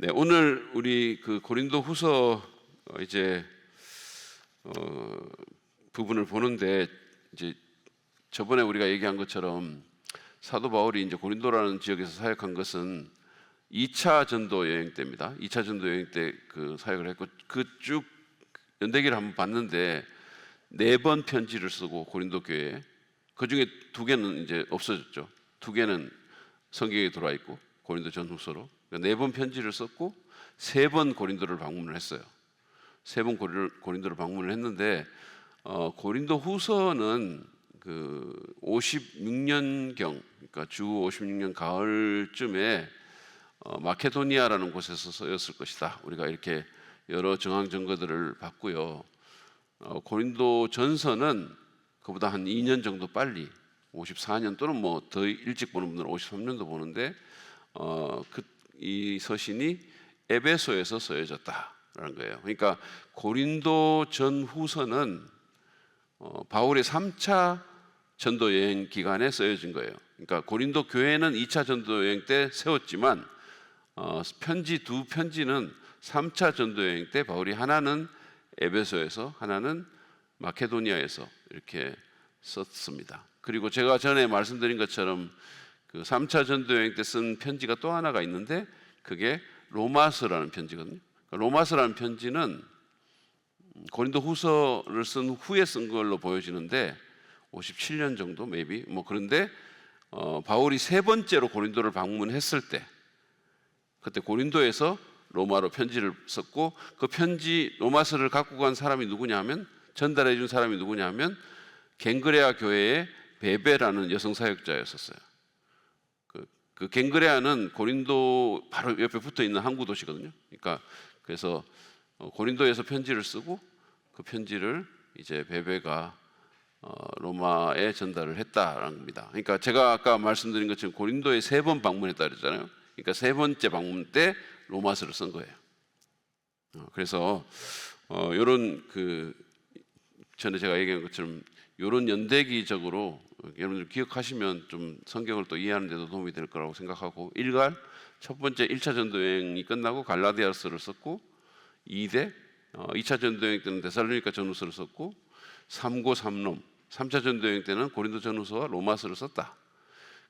네, 오늘 우리 그 고린도후서 이제 부분을 보는데, 이제 저번에 우리가 얘기한 것처럼 사도 바울이 이제 고린도라는 지역에서 사역한 것은 2차 전도 여행 때입니다. 2차 전도 여행 때 그 사역을 했고, 그 쭉 연대기를 한번 봤는데 4번 편지를 쓰고 고린도 교회에, 그 중에 2개는 이제 없어졌죠. 2개는 성경에 들어와 있고 고린도 전후서로 4번 편지를 썼고 3번 고린도를 방문을 했어요. 3번 고린도를 방문을 했는데 고린도 후서는 그 56년경, 그러니까 주 56년 가을쯤에 마케도니아라는 곳에서 쓰였을 것이다. 우리가 이렇게 여러 정황 증거들을 봤고요. 고린도 전서는 그보다 한 2년 정도 빨리 54년 또는 뭐 더 일찍 보는 분들은 53년도 보는데 이 서신이 에베소에서 쓰여졌다라는 거예요. 그러니까 고린도 전후서는 바울의 3차 전도 여행 기간에 쓰여진 거예요. 그러니까 고린도 교회는 2차 전도 여행 때 세웠지만 편지 2편지는 3차 전도 여행 때 바울이 하나는 에베소에서 하나는 마케도니아에서 이렇게 썼습니다. 그리고 제가 전에 말씀드린 것처럼 그 3차 전도 여행 때 쓴 편지가 또 하나가 있는데 그게 로마서라는 편지거든요. 로마서라는 편지는 고린도 후서를 쓴 후에 쓴 걸로 보여지는데 57년 정도 maybe 뭐 그런데 바울이 3번째로 고린도를 방문했을 때 그때 고린도에서 로마로 편지를 썼고, 그 편지 로마서를 갖고 간 사람이 누구냐 하면, 전달해 준 사람이 누구냐 하면 갱그레아 교회의 베베라는 여성 사역자였었어요. 그 갱그레아는 고린도 바로 옆에 붙어 있는 항구 도시거든요. 그러니까 그래서 고린도에서 편지를 쓰고 그 편지를 이제 베베가 로마에 전달을 했다라는 겁니다. 그러니까 제가 아까 말씀드린 것처럼 고린도에 3번 방문했다 그랬잖아요. 그러니까 3번째 방문 때 로마서를 쓴 거예요. 그래서 이런 그 전에 제가 얘기한 것처럼 이런 연대기적으로 여러분들 기억하시면 좀 성경을 또 이해하는 데도 도움이 될 거라고 생각하고, 일갈 첫 번째 1차 전도 여행이 끝나고 갈라디아서를 썼고, 2대 2차 전도 여행 때는 데살로니가 전후서를 썼고, 3고 3롬 3차 전도 여행 때는 고린도 전후서와 로마서를 썼다.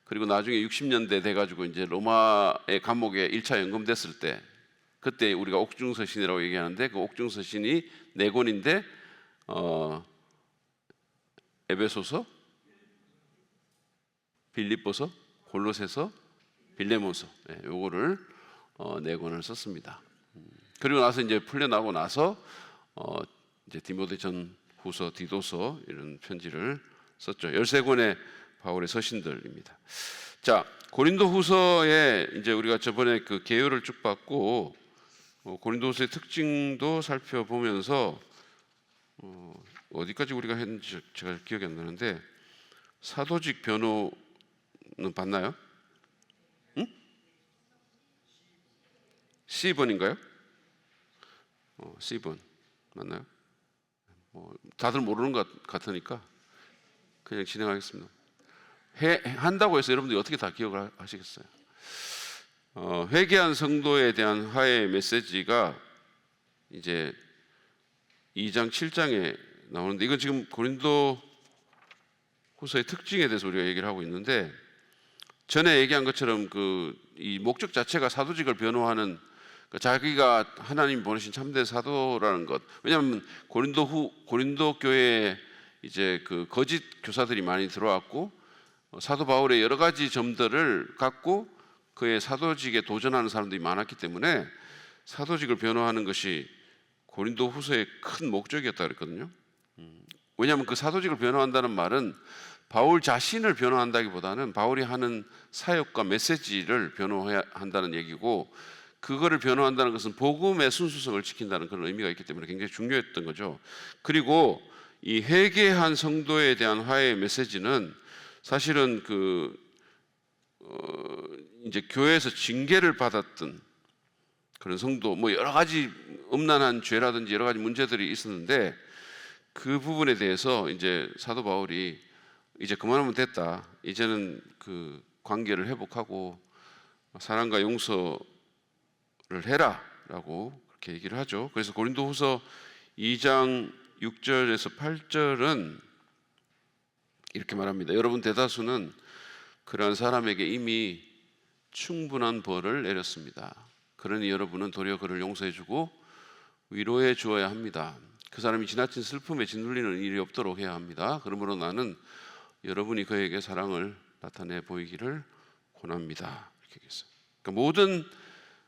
그리고 나중에 60년대 돼가지고 이제 로마의 감옥에 1차 연금됐을 때, 그때 우리가 옥중서신이라고 얘기하는데 그 옥중서신이 4권인데 에베소서, 빌립보서, 골로새서, 빌레몬서, 요거를 4권을 썼습니다. 그리고 나서 이제 풀려나고 나서 이제 디모데 전후서, 디도서 이런 편지를 썼죠. 13권의 바울의 서신들입니다. 자, 고린도후서에 이제 우리가 저번에 그 개요를 쭉 봤고 고린도후서의 특징도 살펴보면서 어디까지 우리가 했는지 제가 기억이 안 나는데, 사도직 변호는 봤나요? 응? C번인가요? C번 맞나요? 다들 모르는 것 같으니까 그냥 진행하겠습니다. 한다고 해서 여러분들이 어떻게 다 기억을 하시겠어요? 회개한 성도에 대한 화해의 메시지가 이제 2장 7장에 나오는데, 이건 지금 고린도 후서의 특징에 대해서 우리가 얘기를 하고 있는데, 전에 얘기한 것처럼 이 목적 자체가 사도직을 변호하는, 자기가 하나님 보내신 참된 사도라는 것. 왜냐하면 고린도 교회에 이제 그 거짓 교사들이 많이 들어왔고 사도 바울의 여러 가지 점들을 갖고 그의 사도직에 도전하는 사람들이 많았기 때문에 사도직을 변호하는 것이 고린도 후서의 큰 목적이었다 그랬거든요. 왜냐하면 그 사도직을 변호한다는 말은 바울 자신을 변호한다기보다는 바울이 하는 사역과 메시지를 변호해야 한다는 얘기고, 그거를 변호한다는 것은 복음의 순수성을 지킨다는 그런 의미가 있기 때문에 굉장히 중요했던 거죠. 그리고 이 회개한 성도에 대한 화해의 메시지는 사실은 이제 교회에서 징계를 받았던 그런 성도, 뭐 여러 가지 음란한 죄라든지 여러 가지 문제들이 있었는데, 그 부분에 대해서 이제 사도 바울이 이제 그만하면 됐다, 이제는 그 관계를 회복하고 사랑과 용서를 해라라고 그렇게 얘기를 하죠. 그래서 고린도후서 2장 6절에서 8절은 이렇게 말합니다. 여러분 대다수는 그러한 사람에게 이미 충분한 벌을 내렸습니다. 그러니 여러분은 도리어 그를 용서해주고 위로해 주어야 합니다. 그 사람이 지나친 슬픔에 짓눌리는 일이 없도록 해야 합니다. 그러므로 나는 여러분이 그에게 사랑을 나타내 보이기를 권합니다. 이렇게 얘기했어요. 그러니까 모든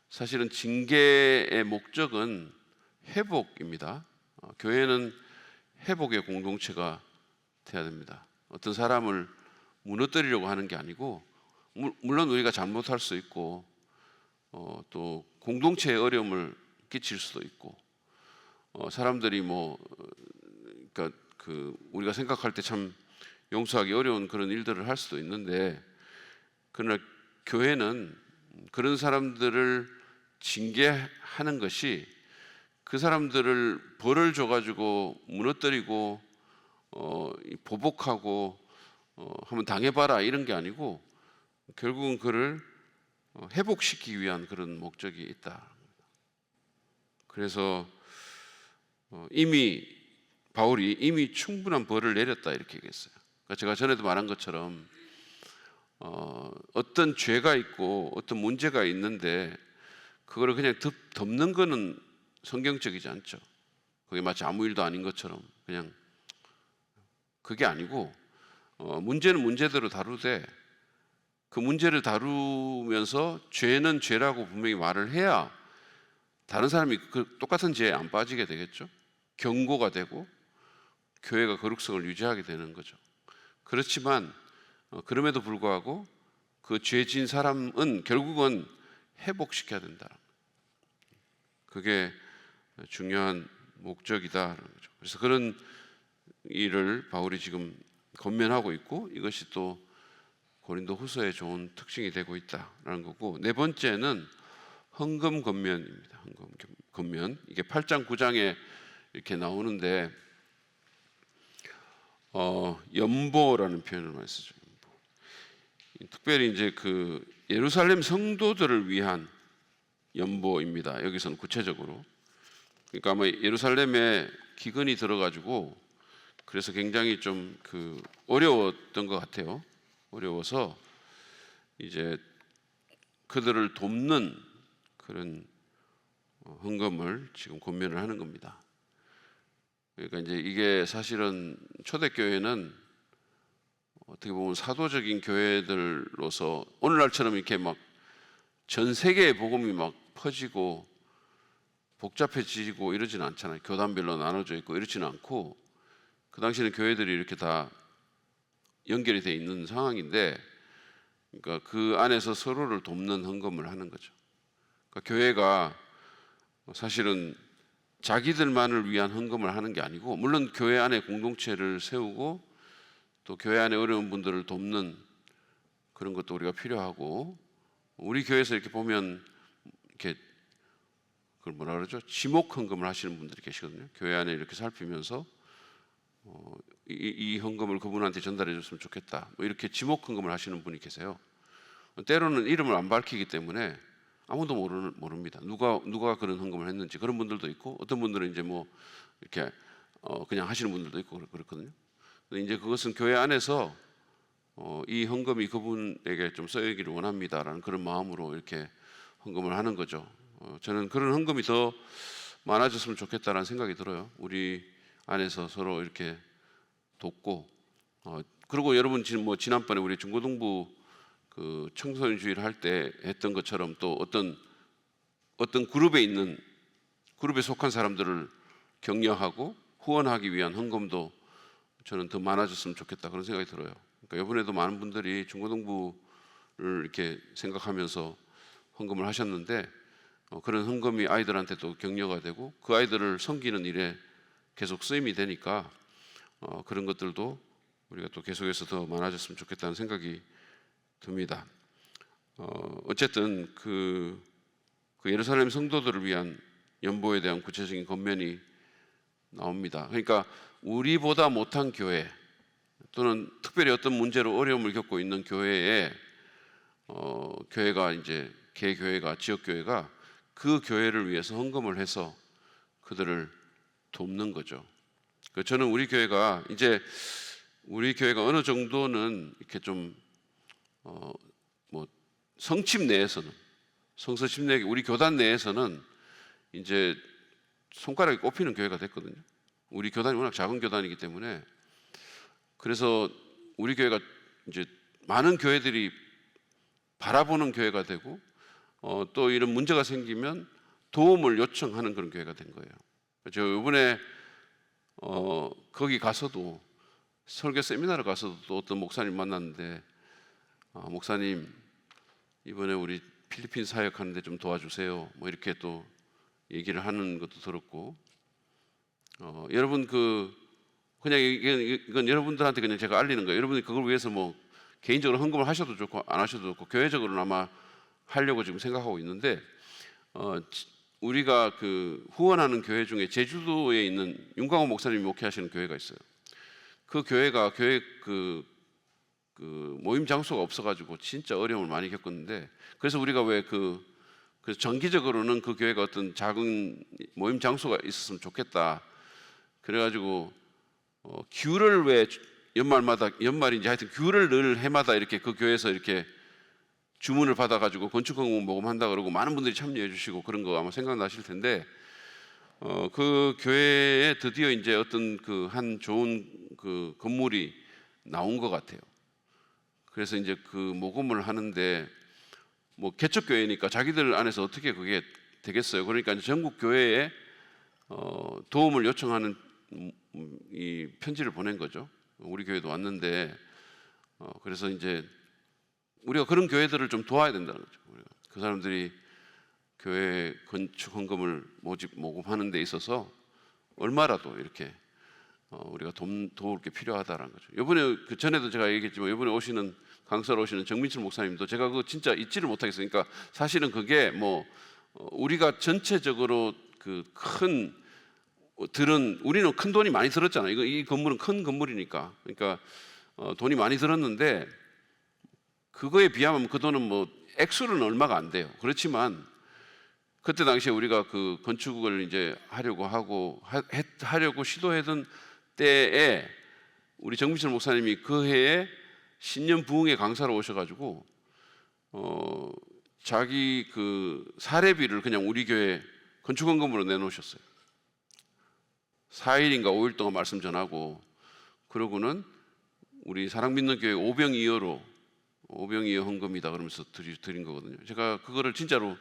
사실은 징계의 목적은 회복입니다. 교회는 회복의 공동체가 돼야 됩니다. 어떤 사람을 무너뜨리려고 하는 게 아니고, 물론 우리가 잘못할 수 있고 또 공동체에 어려움을 끼칠 수도 있고, 사람들이 그러니까 우리가 생각할 때 참 용서하기 어려운 그런 일들을 할 수도 있는데, 그러나 교회는 그런 사람들을 징계하는 것이 그 사람들을 벌을 줘가지고 무너뜨리고 보복하고 한번 당해봐라 이런 게 아니고, 결국은 그를 회복시키기 위한 그런 목적이 있다. 그래서 바울이 이미 충분한 벌을 내렸다 이렇게 얘기했어요. 그러니까 제가 전에도 말한 것처럼 어떤 죄가 있고 어떤 문제가 있는데 그거를 그냥 덮는 거는 성경적이지 않죠. 그게 마치 아무 일도 아닌 것처럼 그냥, 그게 아니고 문제는 문제대로 다루되 그 문제를 다루면서 죄는 죄라고 분명히 말을 해야 다른 사람이 그 똑같은 죄에 안 빠지게 되겠죠. 경고가 되고 교회가 거룩성을 유지하게 되는 거죠. 그렇지만 그럼에도 불구하고 그 죄 지은 사람은 결국은 회복시켜야 된다. 그게 중요한 목적이다. 그래서 그런 일을 바울이 지금 권면하고 있고, 이것이 또 고린도 후서의 좋은 특징이 되고 있다라는 거고, 네 번째는 헌금 권면입니다. 헌금 권면. 이게 8장 9장에 이렇게 나오는데 연보라는 표현을 많이 쓰죠. 연보. 특별히 이제 그 예루살렘 성도들을 위한 연보입니다. 여기서는 구체적으로. 그러니까 아마 예루살렘에 기근이 들어가지고 그래서 굉장히 좀 어려웠던 것 같아요. 어려워서 이제 그들을 돕는 그런 헌금을 지금 권면을 하는 겁니다. 그러니까 이제 이게 사실은 초대교회는 어떻게 보면 사도적인 교회들로서 오늘날처럼 이렇게 막 전 세계에 복음이 막 퍼지고 복잡해지고 이러지는 않잖아요. 교단별로 나눠져 있고 이렇지는 않고, 그 당시에는 교회들이 이렇게 다 연결이 돼 있는 상황인데, 그러니까 그 안에서 서로를 돕는 헌금을 하는 거죠. 그러니까 교회가 사실은 자기들만을 위한 헌금을 하는 게 아니고, 물론 교회 안에 공동체를 세우고 또 교회 안에 어려운 분들을 돕는 그런 것도 우리가 필요하고, 우리 교회에서 이렇게 보면 이렇게 그걸 뭐라 그러죠? 지목 헌금을 하시는 분들이 계시거든요. 교회 안에 이렇게 살피면서 이 헌금을 그분한테 전달해 줬으면 좋겠다, 이렇게 지목 헌금을 하시는 분이 계세요. 때로는 이름을 안 밝히기 때문에 아무도 모릅니다. 누가 그런 헌금을 했는지. 그런 분들도 있고, 어떤 분들은 이제 이렇게 그냥 하시는 분들도 있고 그렇거든요. 근데 이제 그것은 교회 안에서 이 헌금이 그분에게 좀 쓰이기를 원합니다라는 그런 마음으로 이렇게 헌금을 하는 거죠. 저는 그런 헌금이 더 많아졌으면 좋겠다라는 생각이 들어요. 우리 안에서 서로 이렇게 돕고, 그리고 여러분 지난번에 우리 중고등부 그 청소년 주의를 할 때 했던 것처럼 또 어떤 그룹에 속한 사람들을 격려하고 후원하기 위한 헌금도 저는 더 많아졌으면 좋겠다, 그런 생각이 들어요. 그러니까 이번에도 많은 분들이 중고등부를 이렇게 생각하면서 헌금을 하셨는데, 그런 헌금이 아이들한테도 격려가 되고 그 아이들을 섬기는 일에 계속 쓰임이 되니까 그런 것들도 우리가 또 계속해서 더 많아졌으면 좋겠다는 생각이 듭니다. 어쨌든 그 예루살렘 성도들을 위한 연보에 대한 구체적인 권면이 나옵니다. 그러니까 우리보다 못한 교회, 또는 특별히 어떤 문제로 어려움을 겪고 있는 교회에 교회가 이제 개교회가 지역교회가 그 교회를 위해서 헌금을 해서 그들을 돕는 거죠. 저는 우리 교회가 어느 정도는 이렇게 좀 뭐 성칩 내에서는, 성서십 내 우리 교단 내에서는 이제 손가락이 꼽히는 교회가 됐거든요. 우리 교단이 워낙 작은 교단이기 때문에. 그래서 우리 교회가 이제 많은 교회들이 바라보는 교회가 되고, 또 이런 문제가 생기면 도움을 요청하는 그런 교회가 된 거예요. 저 이번에 거기 가서도, 설교 세미나를 가서도 또 어떤 목사님 만났는데, 목사님 이번에 우리 필리핀 사역하는데 좀 도와주세요, 뭐 이렇게 또 얘기를 하는 것도 들었고, 여러분 그냥 이건 여러분들한테 그냥 제가 알리는 거예요. 여러분이 그걸 위해서 뭐 개인적으로 헌금을 하셔도 좋고 안 하셔도 좋고, 교회적으로는 아마 하려고 지금 생각하고 있는데, 우리가 후원하는 교회 중에 제주도에 있는 윤광호 목사님이 목회하시는 교회가 있어요. 그 교회가 모임 장소가 없어가지고 진짜 어려움을 많이 겪었는데, 그래서 우리가 그래서 정기적으로는 그 교회가 어떤 작은 모임 장소가 있었으면 좋겠다. 그래가지고 귤을 왜 연말인지 하여튼 귤을 늘 해마다 이렇게 그 교회에서 이렇게 주문을 받아가지고 건축헌금 모금한다 그러고 많은 분들이 참여해 주시고 그런 거 아마 생각나실 텐데, 그 교회에 드디어 이제 어떤 한 좋은 건물이 나온 것 같아요. 그래서 이제 모금을 하는데, 뭐 개척교회니까 자기들 안에서 어떻게 그게 되겠어요. 그러니까 이제 전국 교회에 도움을 요청하는 이 편지를 보낸 거죠. 우리 교회도 왔는데, 그래서 이제 우리가 그런 교회들을 좀 도와야 된다는 거죠. 그 사람들이 교회 건축 헌금을 모금하는 데 있어서 얼마라도 이렇게 우리가 도울 게 필요하다는 거죠. 이번에 전에도 제가 얘기했지만, 이번에 강사로 오시는 정민철 목사님도 제가 그거 진짜 잊지를 못하겠어요. 그러니까 사실은 그게 우리가 전체적으로 우리는 큰 돈이 많이 들었잖아요. 이 건물은 큰 건물이니까. 그러니까 돈이 많이 들었는데, 그거에 비하면 그 돈은 액수는 얼마가 안 돼요. 그렇지만 그때 당시에 우리가 건축을 이제 하려고 시도했던 때에 우리 정민철 목사님이 그 해에 신년 부흥회 강사로 오셔가지고 자기 사례비를 그냥 우리 교회 건축헌금으로 내놓으셨어요. 4일인가 5일 동안 말씀 전하고, 그러고는 우리 사랑 믿는 교회 오병이어로 오병이어 헌금이다 그러면서 드린 거거든요. 제가 그거를 진짜로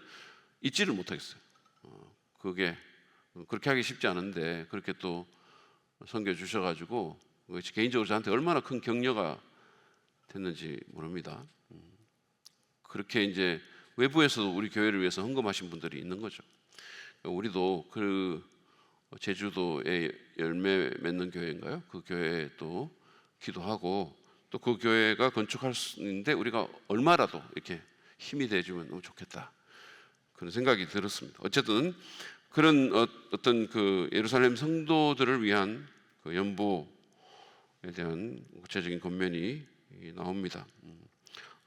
잊지를 못하겠어요. 그게 그렇게 하기 쉽지 않은데 그렇게 또 섬겨 주셔가지고 개인적으로 저한테 얼마나 큰 격려가 됐는지 모릅니다. 그렇게 이제 외부에서도 우리 교회를 위해서 헌금하신 분들이 있는 거죠. 우리도 제주도에 열매 맺는 교회인가요? 그 교회에 또 기도하고, 또 그 교회가 건축할 수 있는데 우리가 얼마라도 이렇게 힘이 돼주면 너무 좋겠다, 그런 생각이 들었습니다. 어쨌든 그런 어떤 예루살렘 성도들을 위한 연보에 대한 구체적인 권면이 나옵니다.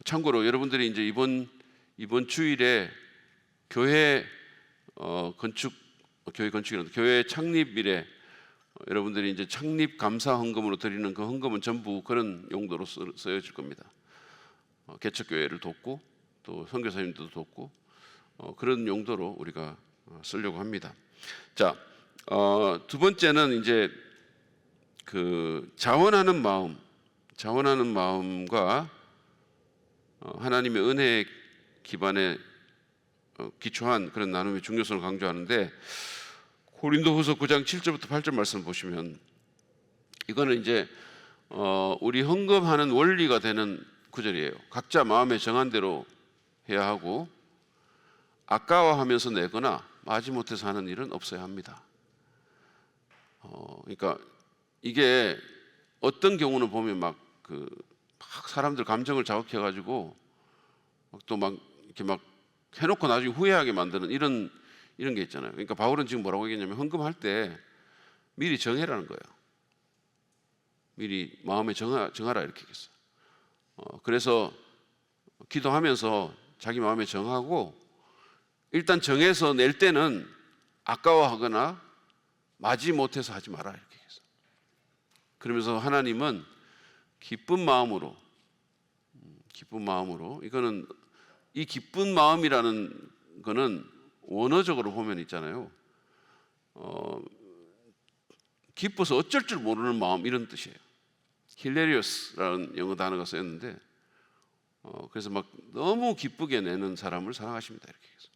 참고로 여러분들이 이제 이번 주일에 교회 건축이란다, 교회 창립일에 여러분들이 이제 창립 감사 헌금으로 드리는 그 헌금은 전부 그런 용도로 쓰여질 겁니다. 개척교회를 돕고 또 선교사님들도 돕고 그런 용도로 우리가 쓰려고 합니다. 자, 두 번째는 이제 자원하는 마음과 하나님의 은혜에 기반에 기초한 그런 나눔의 중요성을 강조하는데, 고린도후서 9장 7절부터 8절 말씀 보시면, 이거는 이제 우리 헌금하는 원리가 되는 구절이에요. 각자 마음에 정한 대로 해야 하고, 아까워하면서 내거나 마지못해서 하는 일은 없어야 합니다. 그러니까 이게 어떤 경우는 보면 막 사람들 감정을 자극해가지고 또 이렇게 해놓고 나중에 후회하게 만드는 이런 게 있잖아요. 그러니까 바울은 지금 뭐라고 얘기했냐면, 헌금할 때 미리 정해라는 거예요. 미리 마음에 정하라 이렇게 얘기했어요. 그래서 기도하면서 자기 마음에 정하고, 일단 정해서 낼 때는 아까워하거나 마지 못해서 하지 마라 이렇게 해서. 그러면서 하나님은 기쁜 마음으로 이거는 이 기쁜 마음이라는 거는 원어적으로 보면 있잖아요. 기뻐서 어쩔 줄 모르는 마음 이런 뜻이에요. hilarious라는 영어 단어가 쓰였는데 그래서 막 너무 기쁘게 내는 사람을 사랑하십니다 이렇게 해서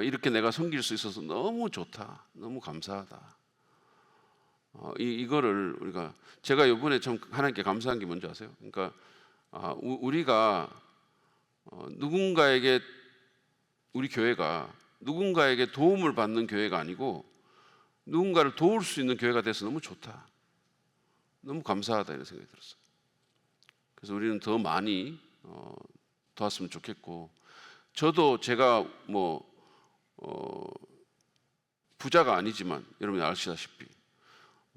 이렇게 내가 섬길 수 있어서 너무 좋다, 너무 감사하다. 이거를 우리가 제가 이번에 참 하나님께 감사한 게 뭔지 아세요? 그러니까 우리가 누군가에게 우리 교회가 누군가에게 도움을 받는 교회가 아니고 누군가를 도울 수 있는 교회가 돼서 너무 좋다, 너무 감사하다 이런 생각이 들었어요. 그래서 우리는 더 많이 도왔으면 좋겠고, 저도 제가 뭐 부자가 아니지만 여러분이 아시다시피,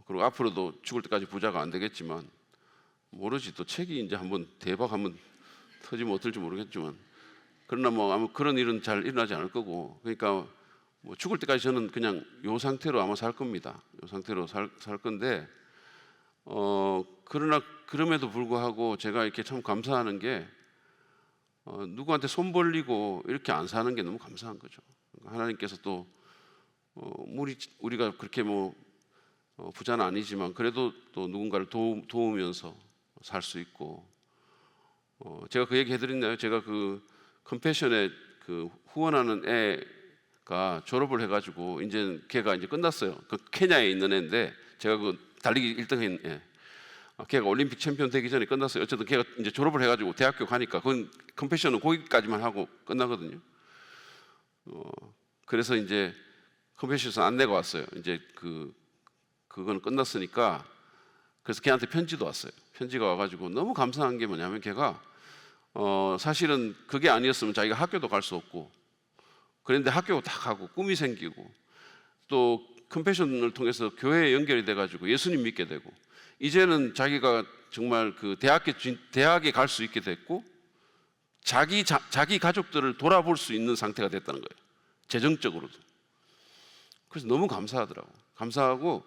그리고 앞으로도 죽을 때까지 부자가 안 되겠지만 모르지, 또 책이 이제 한번 대박 한번 터지면 어떨지 모르겠지만, 그러나 뭐 아마 그런 일은 잘 일어나지 않을 거고, 그러니까 뭐 죽을 때까지 저는 그냥 요 상태로 아마 살 겁니다. 요 상태로 살 건데 그러나 그럼에도 불구하고 제가 이렇게 참 감사하는 게 누구한테 손 벌리고 이렇게 안 사는 게 너무 감사한 거죠. 하나님께서 또 우리가 그렇게 뭐 부자는 아니지만 그래도 또 누군가를 도우면서 살 수 있고, 제가 그 얘기 해드렸나요? 제가 그 컴패션에 그 후원하는 애가 졸업을 해가지고 이제 걔가 이제 끝났어요. 그 케냐에 있는 애인데 제가 그 달리기 1등인 애. 걔가 올림픽 챔피언 되기 전에 끝났어요. 어쨌든 걔가 이제 졸업을 해가지고 대학교 가니까 그건 컴패션은 거기까지만 하고 끝나거든요. 그래서 이제 컴패션에서 안내가 왔어요. 이제 그건 끝났으니까. 그래서 걔한테 편지도 왔어요. 편지가 와가지고 너무 감사한 게 뭐냐면 걔가 사실은 그게 아니었으면 자기가 학교도 갈 수 없고, 그런데 학교 다 가고 꿈이 생기고 또 컴패션을 통해서 교회에 연결이 돼가지고 예수님 믿게 되고, 이제는 자기가 정말 그 대학에 갈 수 있게 됐고 자기 가족들을 돌아볼 수 있는 상태가 됐다는 거예요. 재정적으로도. 그래서 너무 감사하더라고. 감사하고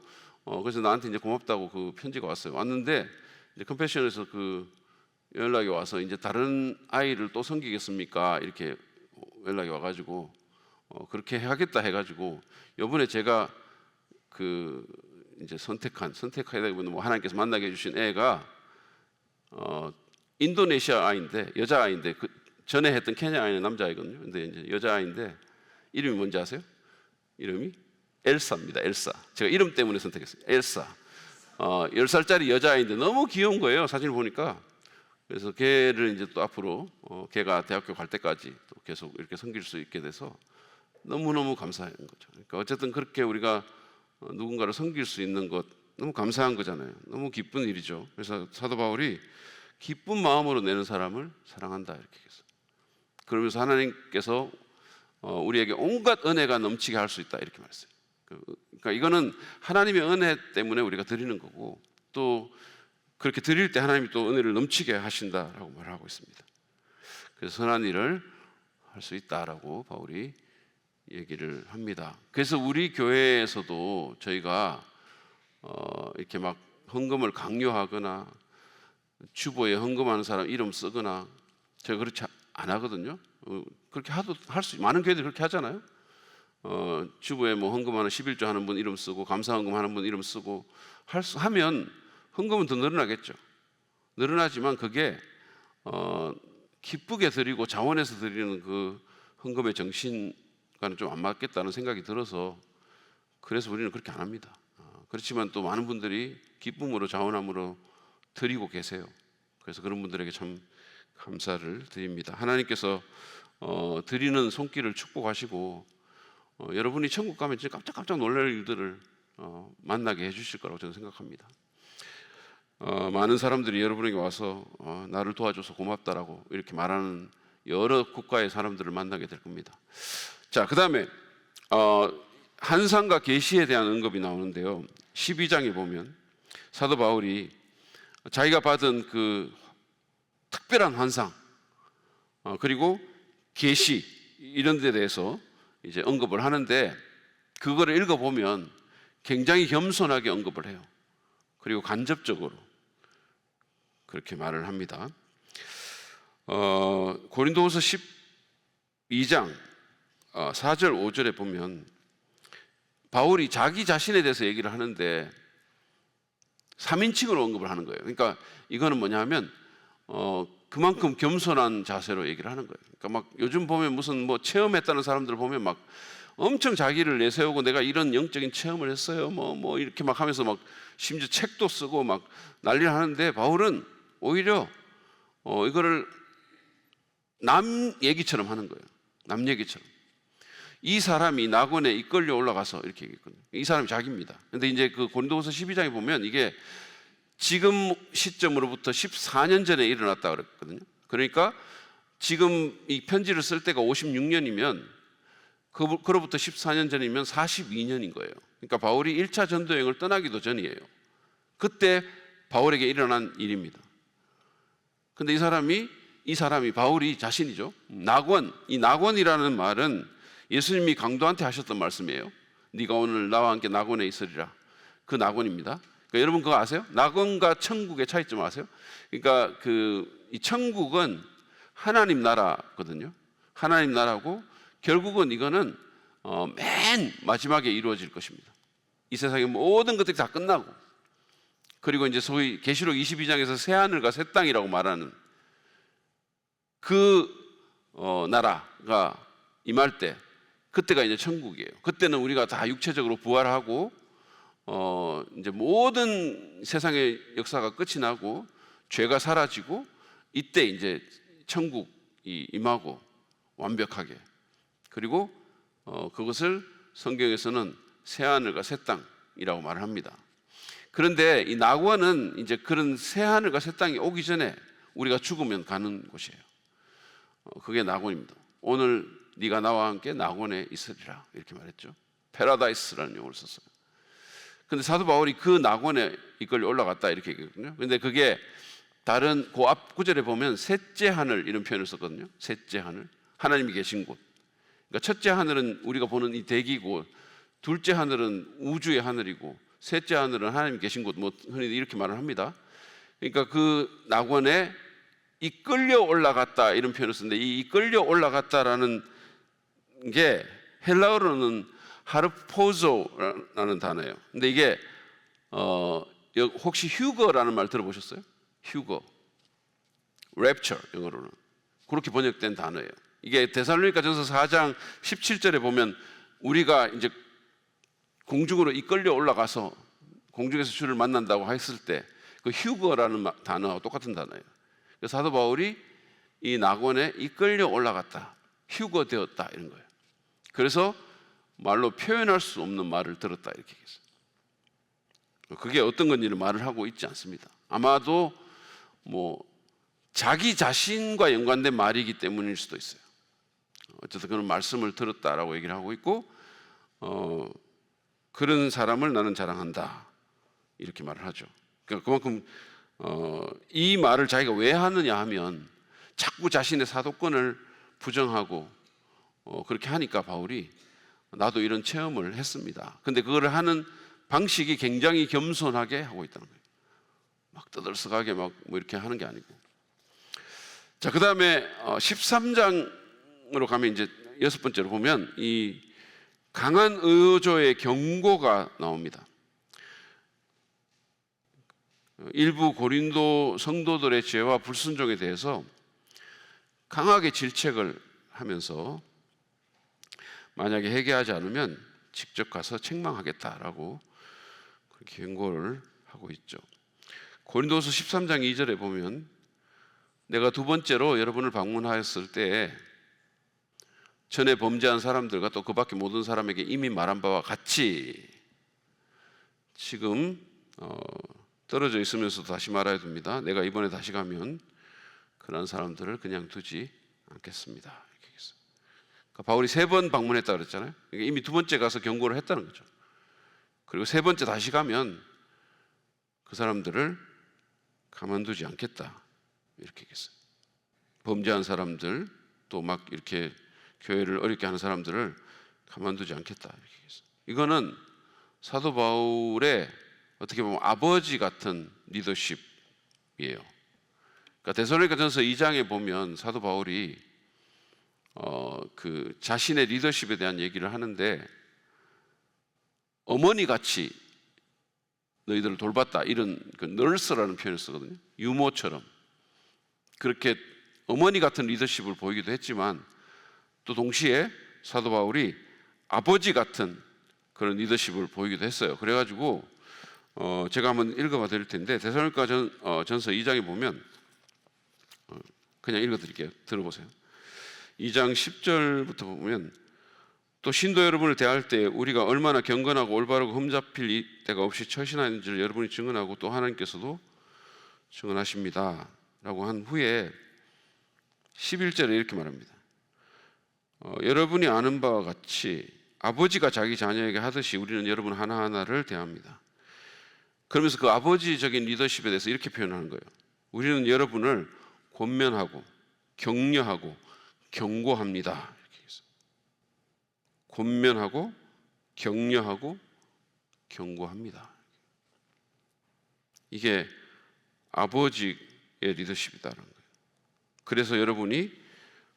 그래서 나한테 이제 고맙다고 그 편지가 왔어요. 왔는데 이제 컴패션에서 그 연락이 와서 이제 다른 아이를 또 섬기겠습니까? 이렇게 연락이 와가지고 그렇게 하겠다 해가지고 이번에 제가 그 이제 선택하기보다는 뭐 하나님께서 만나게 해주신 애가 인도네시아 아이인데, 여자 아이인데, 그 전에 했던 케냐 아이는 남자 아이거든요. 근데 이제 여자 아이인데 이름이 뭔지 아세요? 이름이 엘사입니다. 엘사. 제가 이름 때문에 선택했어요. 엘사. 10살짜리 여자아이인데 너무 귀여운 거예요. 사진을 보니까. 그래서 걔를 이제 또 앞으로 걔가 대학교 갈 때까지 또 계속 이렇게 섬길 수 있게 돼서 너무너무 감사한 거죠. 그러니까 어쨌든 그렇게 우리가 누군가를 섬길 수 있는 것 너무 감사한 거잖아요. 너무 기쁜 일이죠. 그래서 사도 바울이 기쁜 마음으로 내는 사람을 사랑한다 이렇게 했어요. 그러면서 하나님께서 우리에게 온갖 은혜가 넘치게 할 수 있다 이렇게 말했어요. 그러니까 이거는 하나님의 은혜 때문에 우리가 드리는 거고, 또 그렇게 드릴 때 하나님이 또 은혜를 넘치게 하신다라고 말하고 있습니다. 그래서 선한 일을 할 수 있다라고 바울이 얘기를 합니다. 그래서 우리 교회에서도 저희가 이렇게 막 헌금을 강요하거나 주보에 헌금하는 사람 이름 쓰거나 제가 그렇지 안 하거든요. 그렇게 많은 교회들이 그렇게 하잖아요. 주보에 뭐 헌금하는 11조 하는 분 이름 쓰고 감사헌금 하는 분 이름 쓰고 하면 헌금은 더 늘어나겠죠. 늘어나지만 그게 기쁘게 드리고 자원해서 드리는 그 헌금의 정신과는 좀 안 맞겠다는 생각이 들어서, 그래서 우리는 그렇게 안 합니다. 그렇지만 또 많은 분들이 기쁨으로 자원함으로 드리고 계세요. 그래서 그런 분들에게 참 감사를 드립니다. 하나님께서 드리는 손길을 축복하시고 여러분이 천국 가면 진짜 깜짝깜짝 놀랄 일들을 만나게 해주실 거라고 저는 생각합니다. 많은 사람들이 여러분에게 와서 나를 도와줘서 고맙다라고 이렇게 말하는 여러 국가의 사람들을 만나게 될 겁니다. 자, 그 다음에 환상과 계시에 대한 언급이 나오는데요. 12장에 보면 사도 바울이 자기가 받은 그 특별한 환상 그리고 계시, 이런 데 대해서 이제 언급을 하는데, 그거를 읽어보면 굉장히 겸손하게 언급을 해요. 그리고 간접적으로 그렇게 말을 합니다. 고린도후서 12장 4절 5절에 보면 바울이 자기 자신에 대해서 얘기를 하는데 3인칭으로 언급을 하는 거예요. 그러니까 이거는 뭐냐 하면 그만큼 겸손한 자세로 얘기를 하는 거예요. 그러니까 막 요즘 보면 무슨 뭐 체험했다는 사람들 보면 막 엄청 자기를 내세우고 내가 이런 영적인 체험을 했어요. 뭐 이렇게 막 하면서 막 심지어 책도 쓰고 막 난리를 하는데, 바울은 오히려 이거를 남 얘기처럼 하는 거예요. 남 얘기처럼. 이 사람이 낙원에 이끌려 올라가서 이렇게 얘기했거든요. 이 사람이 자기입니다. 근데 이제 그 고린도후서 12장에 보면 이게 지금 시점으로부터 14년 전에 일어났다 그랬거든요. 그러니까 지금 이 편지를 쓸 때가 56년이면 그로부터 14년 전이면 42년인 거예요. 그러니까 바울이 1차 전도 여행을 떠나기도 전이에요. 그때 바울에게 일어난 일입니다. 근데 이 사람이 바울이 자신이죠. 이 낙원이라는 말은 예수님이 강도한테 하셨던 말씀이에요. 네가 오늘 나와 함께 낙원에 있으리라. 그 낙원입니다. 그러니까 여러분 그거 아세요? 낙원과 천국의 차이점 아세요? 그러니까 이 천국은 하나님 나라거든요. 하나님 나라고 결국은 이거는 맨 마지막에 이루어질 것입니다. 이 세상의 모든 것들이 다 끝나고, 그리고 이제 소위 계시록 22장에서 새 하늘과 새 땅이라고 말하는 그 나라가 임할 때, 그때가 이제 천국이에요. 그때는 우리가 다 육체적으로 부활하고 이제 모든 세상의 역사가 끝이 나고 죄가 사라지고, 이때 이제 천국이 임하고 완벽하게, 그리고 그것을 성경에서는 새 하늘과 새 땅이라고 말을 합니다. 그런데 이 낙원은 이제 그런 새 하늘과 새 땅이 오기 전에 우리가 죽으면 가는 곳이에요. 그게 낙원입니다. 오늘 네가 나와 함께 낙원에 있으리라 이렇게 말했죠. 패러다이스라는 용어를 썼어요. 근데 사도 바울이 그 낙원에 이끌려 올라갔다 이렇게 얘기했거든요. 근데 그게 다른 그 앞 구절에 보면 셋째 하늘 이런 표현을 썼거든요. 셋째 하늘, 하나님이 계신 곳. 그러니까 첫째 하늘은 우리가 보는 이 대기고, 둘째 하늘은 우주의 하늘이고, 셋째 하늘은 하나님이 계신 곳, 뭐 흔히 이렇게 말을 합니다. 그러니까 그 낙원에 이끌려 올라갔다 이런 표현을 쓰는데, 이 이끌려 올라갔다라는 게 헬라어로는 하르포조라는 단어예요. 근데 이게 혹시 휴거라는 말 들어보셨어요? 휴거, 랩처 영어로는 그렇게 번역된 단어예요. 이게 데살로니가전서 4장 17절에 보면 우리가 이제 공중으로 이끌려 올라가서 공중에서 주를 만난다고 했을 때 그 휴거라는 단어와 똑같은 단어예요. 그래서 사도 바울이 이 낙원에 이끌려 올라갔다, 휴거되었다 이런 거예요. 그래서 말로 표현할 수 없는 말을 들었다 이렇게 얘기했어요. 그게 어떤 건지를 말을 하고 있지 않습니다. 아마도 뭐 자기 자신과 연관된 말이기 때문일 수도 있어요. 어쨌든 그런 말씀을 들었다라고 얘기를 하고 있고, 그런 사람을 나는 자랑한다 이렇게 말을 하죠. 그러니까 그만큼 이 말을 자기가 왜 하느냐 하면 자꾸 자신의 사도권을 부정하고 그렇게 하니까 바울이 나도 이런 체험을 했습니다. 근데 그거를 하는 방식이 굉장히 겸손하게 하고 있다는 거예요. 막 떠들썩하게 막 뭐 이렇게 하는 게 아니고. 자, 그 다음에 13장으로 가면 이제 여섯 번째로 보면 이 강한 의조의 경고가 나옵니다. 일부 고린도 성도들의 죄와 불순종에 대해서 강하게 질책을 하면서 만약에 회개하지 않으면 직접 가서 책망하겠다라고 그렇게 경고를 하고 있죠. 고린도서 13장 2절에 보면 내가 두 번째로 여러분을 방문하였을 때 전에 범죄한 사람들과 또 그 밖에 모든 사람에게 이미 말한 바와 같이 지금 떨어져 있으면서도 다시 말해야 됩니다. 내가 이번에 다시 가면 그런 사람들을 그냥 두지 않겠습니다. 이렇게 얘기했어요. 그러니까 바울이 3번 방문했다 그랬잖아요. 그러니까 이미 두 번째 가서 경고를 했다는 거죠. 그리고 세 번째 다시 가면 그 사람들을 가만두지 않겠다 이렇게 얘기했어요. 범죄한 사람들, 또 막 이렇게 교회를 어렵게 하는 사람들을 가만두지 않겠다. 이렇게 얘기했어요. 이거는 사도 바울의 어떻게 보면 아버지 같은 리더십이에요. 그러니까 데살로니가전서 2장에 보면 사도 바울이 그 자신의 리더십에 대한 얘기를 하는데, 어머니 같이 너희들을 돌봤다, 이런 그 널스라는 표현을 쓰거든요. 유모처럼 그렇게 어머니 같은 리더십을 보이기도 했지만, 또 동시에 사도 바울이 아버지 같은 그런 리더십을 보이기도 했어요. 그래가지고 제가 한번 읽어봐 드릴 텐데, 데살로니가 전서 2장에 보면 그냥 읽어드릴게요. 들어보세요. 2장 10절부터 보면, 또 신도 여러분을 대할 때 우리가 얼마나 경건하고 올바르고 흠잡힐 때가 없이 처신하는지를 여러분이 증언하고 또 하나님께서도 증언하십니다 라고 한 후에 11절에 이렇게 말합니다. 여러분이 아는 바와 같이 아버지가 자기 자녀에게 하듯이 우리는 여러분 하나하나를 대합니다. 그러면서 그 아버지적인 리더십에 대해서 이렇게 표현하는 거예요. 우리는 여러분을 권면하고 격려하고 경고합니다. 이렇게 했어요. 권면하고 격려하고 경고합니다. 이게 아버지의 리더십이다라는 거예요. 그래서 여러분이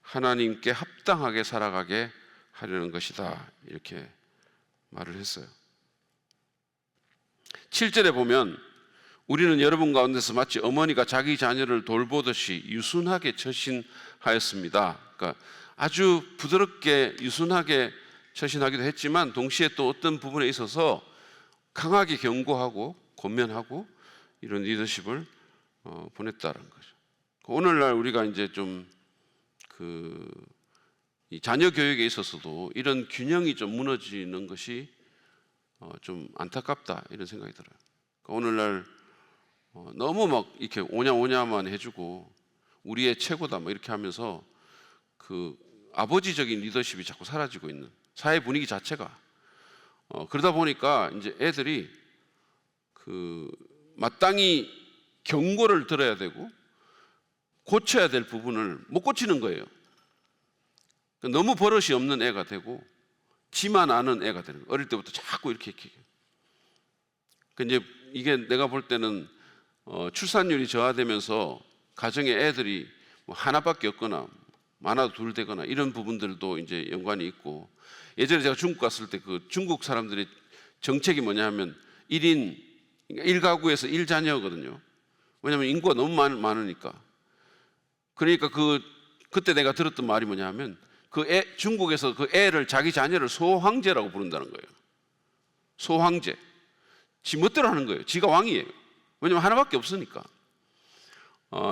하나님께 합당하게 살아가게 하려는 것이다, 이렇게 말을 했어요. 7절에 보면, 우리는 여러분 가운데서 마치 어머니가 자기 자녀를 돌보듯이 유순하게 처신하였습니다. 그러니까 아주 부드럽게 유순하게 처신하기도 했지만, 동시에 또 어떤 부분에 있어서 강하게 경고하고 권면하고 이런 리더십을 보냈다는 거죠. 오늘날 우리가 이제 좀 이 자녀 교육에 있어서도 이런 균형이 좀 무너지는 것이 좀 안타깝다, 이런 생각이 들어요. 오늘날 너무 막 이렇게 오냐오냐만 해주고 우리의 최고다 뭐 이렇게 하면서 그 아버지적인 리더십이 자꾸 사라지고 있는 사회 분위기 자체가, 그러다 보니까 이제 애들이 그 마땅히 경고를 들어야 되고 고쳐야 될 부분을 못 고치는 거예요. 너무 버릇이 없는 애가 되고 지만 아는 애가 되는 거예요. 어릴 때부터 자꾸 이렇게. 이제 이게 내가 볼 때는 출산율이 저하되면서 가정의 애들이 뭐 하나밖에 없거나 많아도 둘 되거나 이런 부분들도 이제 연관이 있고, 예전에 제가 중국 갔을 때 그 중국 사람들의 정책이 뭐냐 하면 1인, 그러니까 1가구에서 1자녀거든요. 왜냐하면 인구가 너무 많으니까. 그러니까 그때 내가 들었던 말이 뭐냐 하면, 중국에서 그 애를, 자기 자녀를 소황제라고 부른다는 거예요. 소황제. 지 멋대로 하는 거예요. 지가 왕이에요. 왜냐면 하나밖에 없으니까.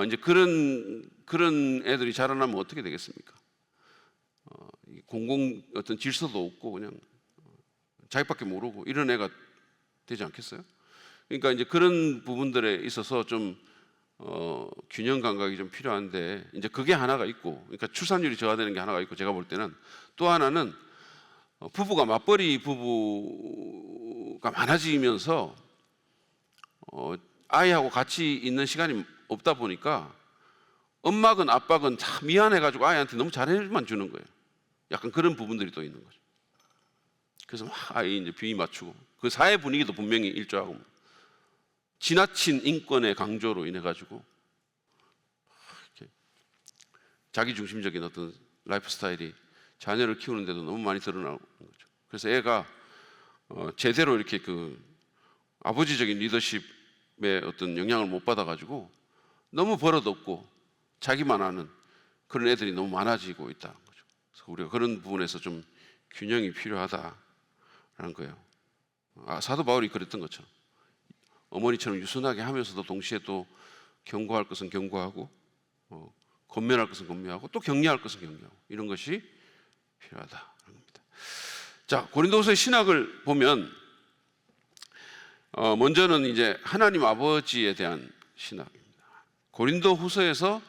이제 그런 애들이 자라나면 어떻게 되겠습니까? 공공 어떤 질서도 없고 그냥 자기밖에 모르고 이런 애가 되지 않겠어요? 그러니까 이제 그런 부분들에 있어서 좀 균형 감각이 좀 필요한데, 이제 그게 하나가 있고, 그러니까 출산율이 저하되는 게 하나가 있고, 제가 볼 때는 또 하나는 부부가 맞벌이 부부가 많아지면서 아이하고 같이 있는 시간이 없다 보니까 엄마건 아빠건 참 미안해가지고 아이한테 너무 잘해만 주는 거예요. 약간 그런 부분들이 또 있는 거죠. 그래서 막 아이 이제 비위 맞추고, 그 사회 분위기도 분명히 일조하고, 지나친 인권의 강조로 인해 가지고 자기 중심적인 어떤 라이프 스타일이 자녀를 키우는데도 너무 많이 드러나는 거죠. 그래서 애가 제대로 이렇게 그 아버지적인 리더십의 어떤 영향을 못 받아가지고 너무 버릇없고 자기만 아는 그런 애들이 너무 많아지고 있다는 거죠. 그래서 우리가 그런 부분에서 좀 균형이 필요하다라는 거예요. 사도 바울이 그랬던 것처럼 어머니처럼 유순하게 하면서도 동시에 또 경고할 것은 경고하고, 권면할 것은 권면하고, 또 격려할 것은 격려하고, 이런 것이 필요하다는 겁니다. 자, 고린도서의 신학을 보면 먼저는 이제 하나님 아버지에 대한 신학입니다. 고린도 후서에서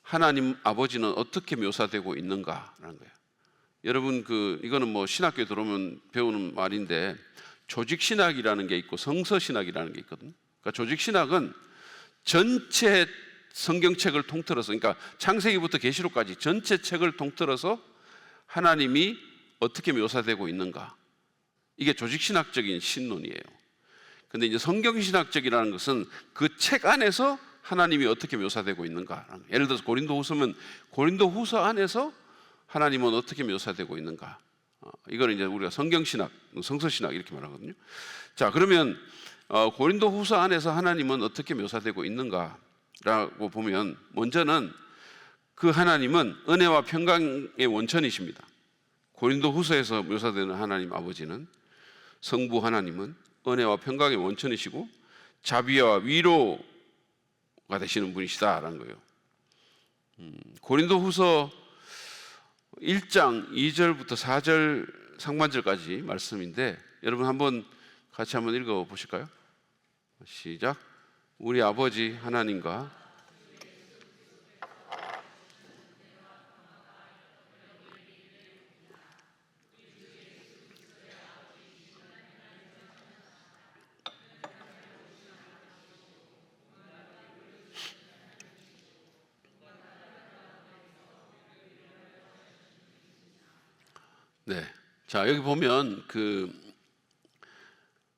하나님 아버지는 어떻게 묘사되고 있는가라는 거예요. 여러분 이거는 뭐 신학교에 들어오면 배우는 말인데, 조직 신학이라는 게 있고 성서 신학이라는 게 있거든요. 그러니까 조직 신학은 전체 성경책을 통틀어서, 그러니까 창세기부터 계시록까지 전체 책을 통틀어서 하나님이 어떻게 묘사되고 있는가? 이게 조직신학적인 신론이에요. 근데 이제 성경신학적이라는 것은 그 책 안에서 하나님이 어떻게 묘사되고 있는가? 예를 들어서 고린도후서면 고린도후서 안에서 하나님은 어떻게 묘사되고 있는가? 이거는 이제 우리가 성경신학, 성서신학 이렇게 말하거든요. 자, 그러면 고린도후서 안에서 하나님은 어떻게 묘사되고 있는가라고 보면, 먼저는 그 하나님은 은혜와 평강의 원천이십니다. 고린도후서에서 묘사되는 하나님 아버지는, 성부 하나님은 은혜와 평강의 원천이시고 자비와 위로가 되시는 분이시다라는 거예요. 고린도후서 1장 2절부터 4절 상반절까지 말씀인데, 여러분 같이 한번 읽어 보실까요? 시작. 우리 아버지 하나님과 네. 자, 여기 보면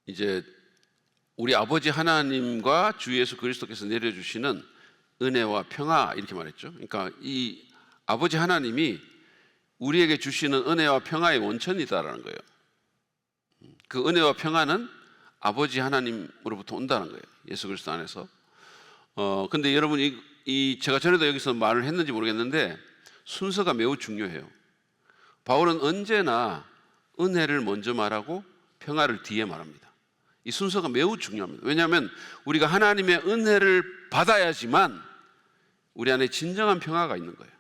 이제 우리 아버지 하나님과 주 예수 그리스도께서 내려주시는 은혜와 평화, 이렇게 말했죠. 그러니까 이 아버지 하나님이 우리에게 주시는 은혜와 평화의 원천이다라는 거예요. 그 은혜와 평화는 아버지 하나님으로부터 온다는 거예요. 예수 그리스도 안에서. 근데 여러분, 제가 전에도 여기서 말을 했는지 모르겠는데 순서가 매우 중요해요. 바울은 언제나 은혜를 먼저 말하고 평화를 뒤에 말합니다. 이 순서가 매우 중요합니다. 왜냐하면 우리가 하나님의 은혜를 받아야지만 우리 안에 진정한 평화가 있는 거예요.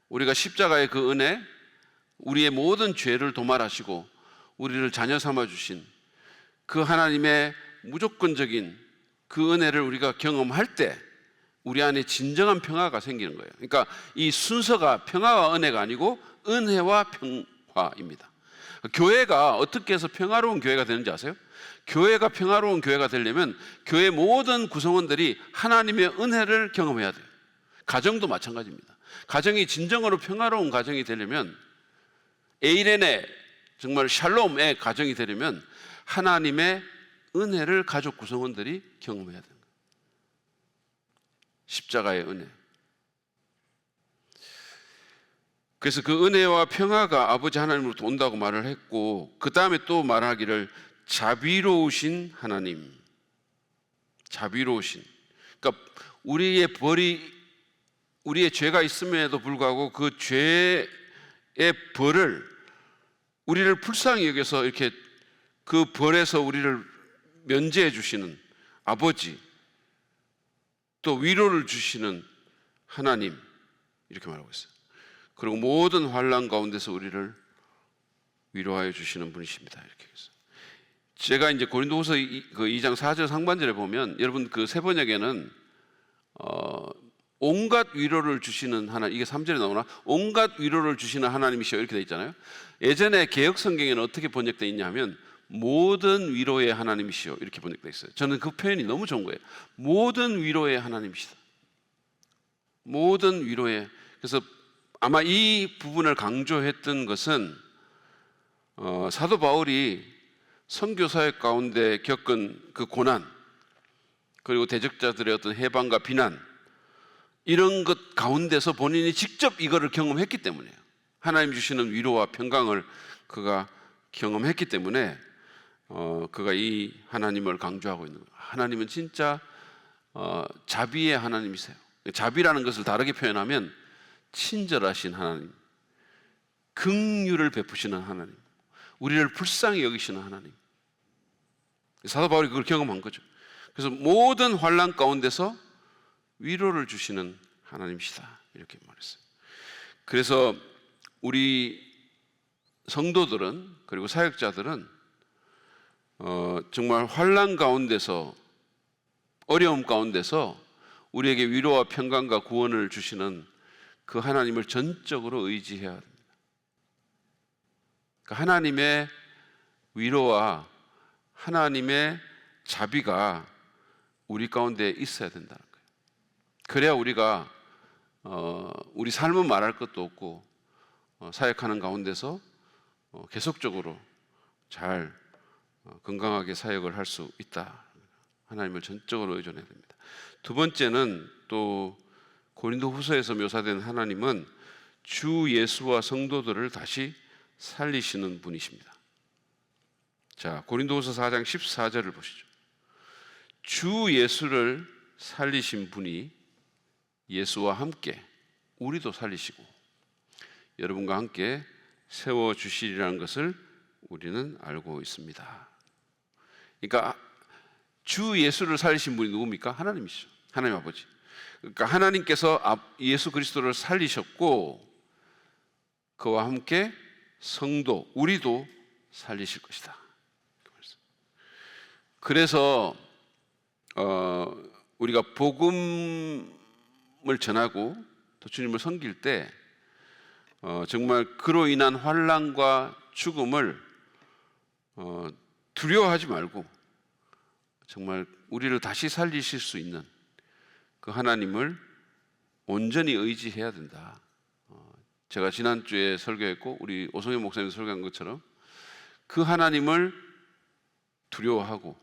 우리가 십자가의 그 은혜, 우리의 모든 죄를 도말하시고 우리를 자녀 삼아 주신 그 하나님의 무조건적인 그 은혜를 우리가 경험할 때 우리 안에 진정한 평화가 생기는 거예요. 그러니까 이 순서가 평화와 은혜가 아니고 은혜와 평화입니다. 교회가 어떻게 해서 평화로운 교회가 되는지 아세요? 교회가 평화로운 교회가 되려면 교회 모든 구성원들이 하나님의 은혜를 경험해야 돼요. 가정도 마찬가지입니다. 가정이 진정으로 평화로운 가정이 되려면, 에이렌의 정말 샬롬의 가정이 되려면 하나님의 은혜를 가족 구성원들이 경험해야 됩니다. 십자가의 은혜. 그래서 그 은혜와 평화가 아버지 하나님으로부터 온다고 말을 했고, 그 다음에 또 말하기를 자비로우신 하나님. 자비로우신. 그러니까 우리의 죄가 있음에도 불구하고 그 죄의 벌을, 우리를 불쌍히 여겨서 이렇게 그 벌에서 우리를 면제해 주시는 아버지, 또 위로를 주시는 하나님, 이렇게 말하고 있어요. 그리고 모든 환난 가운데서 우리를 위로하여 주시는 분이십니다, 이렇게 했어요. 제가 이제 고린도후서 2장 4절 상반절에 보면, 여러분 그 세 번역에는 온갖 위로를 주시는 하나님, 이게 3절에 나오나? 온갖 위로를 주시는 하나님이시여, 이렇게 돼 있잖아요. 예전에 개역 성경에는 어떻게 번역되어 있냐 하면 모든 위로의 하나님이시여, 이렇게 번역되어 있어요. 저는 그 표현이 너무 좋은 거예요. 모든 위로의 하나님이시다. 모든 위로의. 그래서 아마 이 부분을 강조했던 것은 사도 바울이 선교 사역 가운데 겪은 그 고난, 그리고 대적자들의 어떤 해방과 비난, 이런 것 가운데서 본인이 직접 이거를 경험했기 때문이에요. 하나님 주시는 위로와 평강을 그가 경험했기 때문에 그가 이 하나님을 강조하고 있는 거예요. 하나님은 진짜 자비의 하나님이세요. 자비라는 것을 다르게 표현하면 친절하신 하나님, 긍휼을 베푸시는 하나님, 우리를 불쌍히 여기시는 하나님. 사도 바울이 그걸 경험한 거죠. 그래서 모든 환난 가운데서 위로를 주시는 하나님이시다, 이렇게 말했어요. 그래서 우리 성도들은, 그리고 사역자들은 정말 환난 가운데서, 어려움 가운데서 우리에게 위로와 평강과 구원을 주시는 그 하나님을 전적으로 의지해야 합니다. 그 하나님의 위로와 하나님의 자비가 우리 가운데 있어야 된다는 거예요. 그래야 우리가 우리 삶은 말할 것도 없고 사역하는 가운데서 계속적으로 잘 건강하게 사역을 할 수 있다. 하나님을 전적으로 의존해야 됩니다. 두 번째는 또 고린도후서에서 묘사된 하나님은 주 예수와 성도들을 다시 살리시는 분이십니다. 자, 고린도후서 4장 14절을 보시죠. 주 예수를 살리신 분이 예수와 함께 우리도 살리시고 여러분과 함께 세워주시리라는 것을 우리는 알고 있습니다. 그러니까 주 예수를 살리신 분이 누굽니까? 하나님이시죠. 하나님 아버지. 그러니까 하나님께서 예수 그리스도를 살리셨고 그와 함께 성도, 우리도 살리실 것이다. 그래서 우리가 복음을 전하고 또 주님을 섬길 때 정말 그로 인한 환난과 죽음을 두려워하지 말고 정말 우리를 다시 살리실 수 있는 그 하나님을 온전히 의지해야 된다. 제가 지난주에 설교했고 우리 오성현 목사님 설교한 것처럼 그 하나님을 두려워하고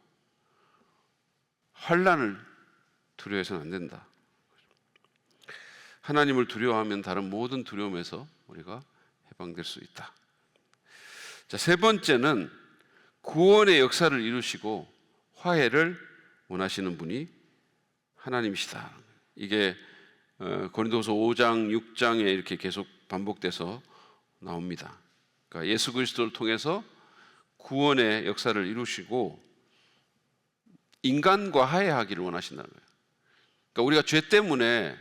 환난을 두려워해서는 안 된다. 하나님을 두려워하면 다른 모든 두려움에서 우리가 해방될 수 있다. 자, 세 번째는 구원의 역사를 이루시고 화해를 원하시는 분이 하나님이시다. 이게 고린도후서 5장, 6장에 이렇게 계속 반복돼서 나옵니다. 그러니까 예수 그리스도를 통해서 구원의 역사를 이루시고 인간과 화해하기를 원하신다는 거예요. 그러니까 우리가 죄 때문에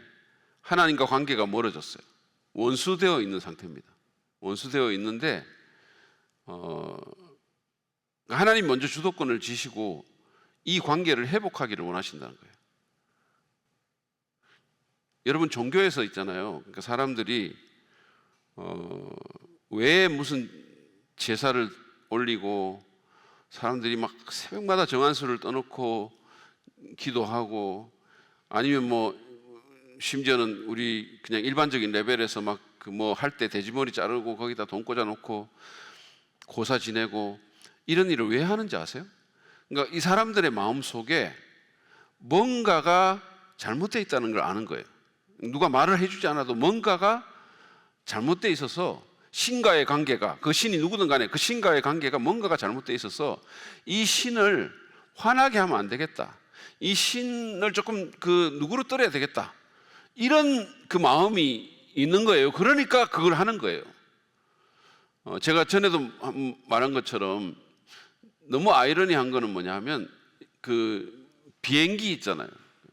하나님과 관계가 멀어졌어요. 원수되어 있는 상태입니다. 원수되어 있는데 하나님 먼저 주도권을 지시고 이 관계를 회복하기를 원하신다는 거예요. 여러분 종교에서 있잖아요. 그러니까 사람들이 왜 무슨 제사를 올리고 사람들이 막 새벽마다 정한수를 떠놓고 기도하고 아니면 뭐 심지어는 우리 그냥 일반적인 레벨에서 막 그 뭐 할 때 돼지머리 자르고 거기다 돈 꽂아 놓고 고사 지내고 이런 일을 왜 하는지 아세요? 그러니까 이 사람들의 마음 속에 뭔가가 잘못되어 있다는 걸 아는 거예요. 누가 말을 해주지 않아도 뭔가가 잘못되어 있어서 신과의 관계가, 그 신이 누구든 간에 그 신과의 관계가 뭔가가 잘못되어 있어서 이 신을 화나게 하면 안 되겠다. 이 신을 조금 그 누구로 떨어야 되겠다. 이런 그 마음이 있는 거예요. 그러니까 그걸 하는 거예요. 제가 전에도 말한 것처럼 너무 아이러니한 거는 뭐냐 하면 그 비행기 있잖아요.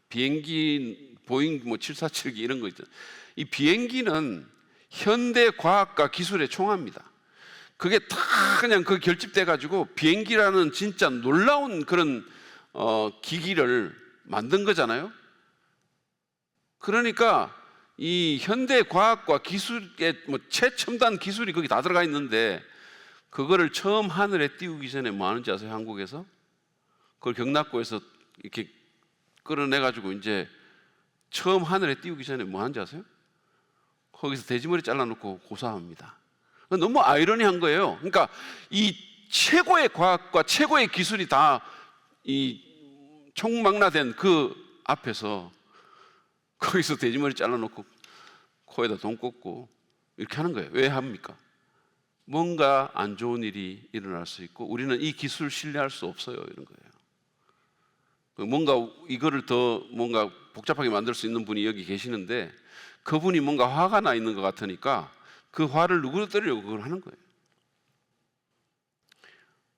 비행기 보잉 뭐 747기 이런 거 있잖아요. 이 비행기는 현대 과학과 기술의 총합니다. 그게 다 그냥 그 결집돼 가지고 비행기라는 진짜 놀라운 그런 기기를 만든 거잖아요. 그러니까 이 현대 과학과 기술의 뭐 최첨단 기술이 거기 다 들어가 있는데 그거를 처음 하늘에 띄우기 전에 뭐 하는지 아세요? 한국에서 그걸 경납고에서 이렇게 끌어내 가지고 이제 처음 하늘에 띄우기 전에 뭐 하는지 아세요? 거기서 돼지머리 잘라놓고 고사합니다. 너무 아이러니한 거예요. 그러니까 이 최고의 과학과 최고의 기술이 다 이 총망라된 그 앞에서 거기서 돼지머리 잘라놓고 코에다 돈 꽂고 이렇게 하는 거예요. 왜 합니까? 뭔가 안 좋은 일이 일어날 수 있고 우리는 이 기술 신뢰할 수 없어요. 이런 거예요. 뭔가 이거를 더 뭔가 복잡하게 만들 수 있는 분이 여기 계시는데 그분이 뭔가 화가 나 있는 것 같으니까 그 화를 누구로 떨려고 그걸 하는 거예요.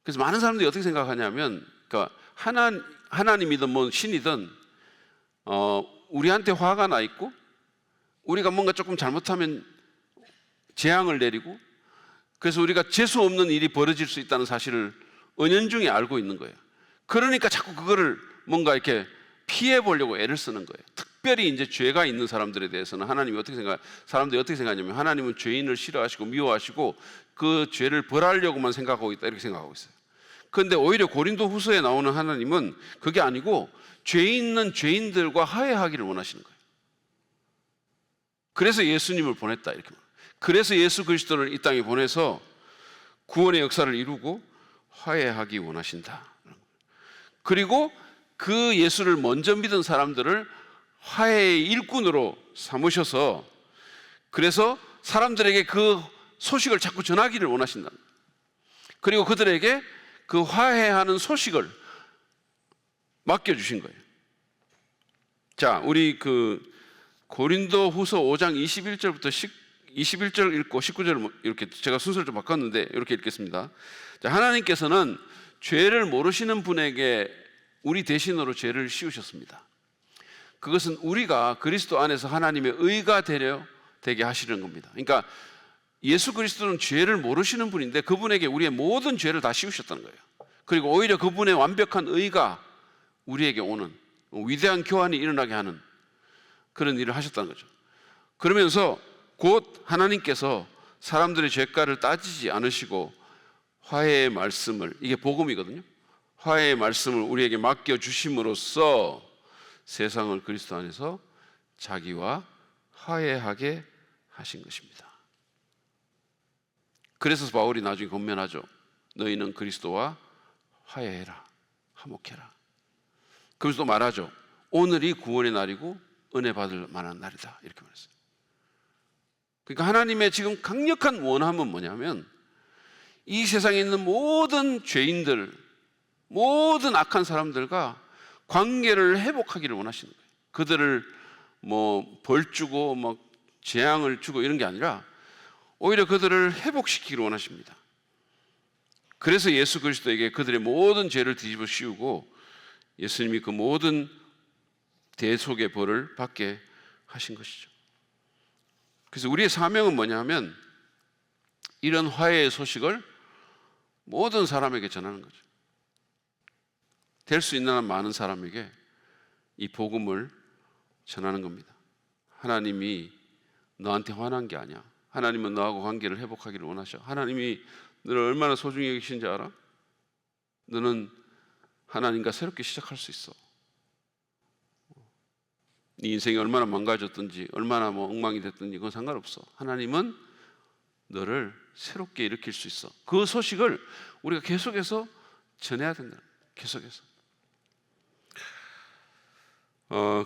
그래서 많은 사람들이 어떻게 생각하냐면 그러니까 하나님이든 뭐 신이든 우리한테 화가 나 있고 우리가 뭔가 조금 잘못하면 재앙을 내리고 그래서 우리가 재수 없는 일이 벌어질 수 있다는 사실을 은연중에 알고 있는 거예요. 그러니까 자꾸 그거를 뭔가 이렇게 피해 보려고 애를 쓰는 거예요. 특별히 이제 죄가 있는 사람들에 대해서는 하나님이 사람들이 어떻게 생각하냐면 하나님은 죄인을 싫어하시고 미워하시고 그 죄를 벌하려고만 생각하고 있다 이렇게 생각하고 있어요. 그런데 오히려 고린도후서에 나오는 하나님은 그게 아니고 죄 있는 죄인들과 화해하기를 원하시는 거예요. 그래서 예수님을 보냈다 이렇게. 그래서 예수 그리스도를 이 땅에 보내서 구원의 역사를 이루고 화해하기 원하신다. 그리고 그 예수를 먼저 믿은 사람들을 화해의 일꾼으로 삼으셔서 그래서 사람들에게 그 소식을 자꾸 전하기를 원하신다. 그리고 그들에게 그 화해하는 소식을 맡겨주신 거예요. 자, 우리 그 고린도 후서 5장 21절부터 21절 읽고 19절 이렇게 제가 순서를 좀 바꿨는데 이렇게 읽겠습니다. 자, 하나님께서는 죄를 모르시는 분에게 우리 대신으로 죄를 씌우셨습니다. 그것은 우리가 그리스도 안에서 하나님의 의가 되게 하시는 겁니다. 그러니까 예수 그리스도는 죄를 모르시는 분인데 그분에게 우리의 모든 죄를 다 씌우셨다는 거예요. 그리고 오히려 그분의 완벽한 의가 우리에게 오는 위대한 교환이 일어나게 하는 그런 일을 하셨다는 거죠. 그러면서 곧 하나님께서 사람들의 죄가를 따지지 않으시고 화해의 말씀을, 이게 복음이거든요. 화해의 말씀을 우리에게 맡겨주심으로써 세상을 그리스도 안에서 자기와 화해하게 하신 것입니다. 그래서 바울이 나중에 권면하죠. 너희는 그리스도와 화해해라, 화목해라. 그러면서 또 말하죠. 오늘이 구원의 날이고 은혜 받을 만한 날이다. 이렇게 말했어요. 그러니까 하나님의 지금 강력한 원함은 뭐냐면 이 세상에 있는 모든 죄인들, 모든 악한 사람들과 관계를 회복하기를 원하시는 거예요. 그들을 뭐 벌 주고 뭐 재앙을 주고 이런 게 아니라 오히려 그들을 회복시키기를 원하십니다. 그래서 예수 그리스도에게 그들의 모든 죄를 뒤집어 씌우고 예수님이 그 모든 대속의 벌을 받게 하신 것이죠. 그래서 우리의 사명은 뭐냐면 이런 화해의 소식을 모든 사람에게 전하는 거죠. 될 수 있는 한 많은 사람에게 이 복음을 전하는 겁니다. 하나님이 너한테 화난 게 아니야. 하나님은 너하고 관계를 회복하기를 원하셔. 하나님이 너를 얼마나 소중히 여기신지 알아? 너는 하나님과 새롭게 시작할 수 있어. 네 인생이 얼마나 망가졌든지 얼마나 뭐 엉망이 됐든지 그건 상관없어. 하나님은 너를 새롭게 일으킬 수 있어. 그 소식을 우리가 계속해서 전해야 된다. 계속해서.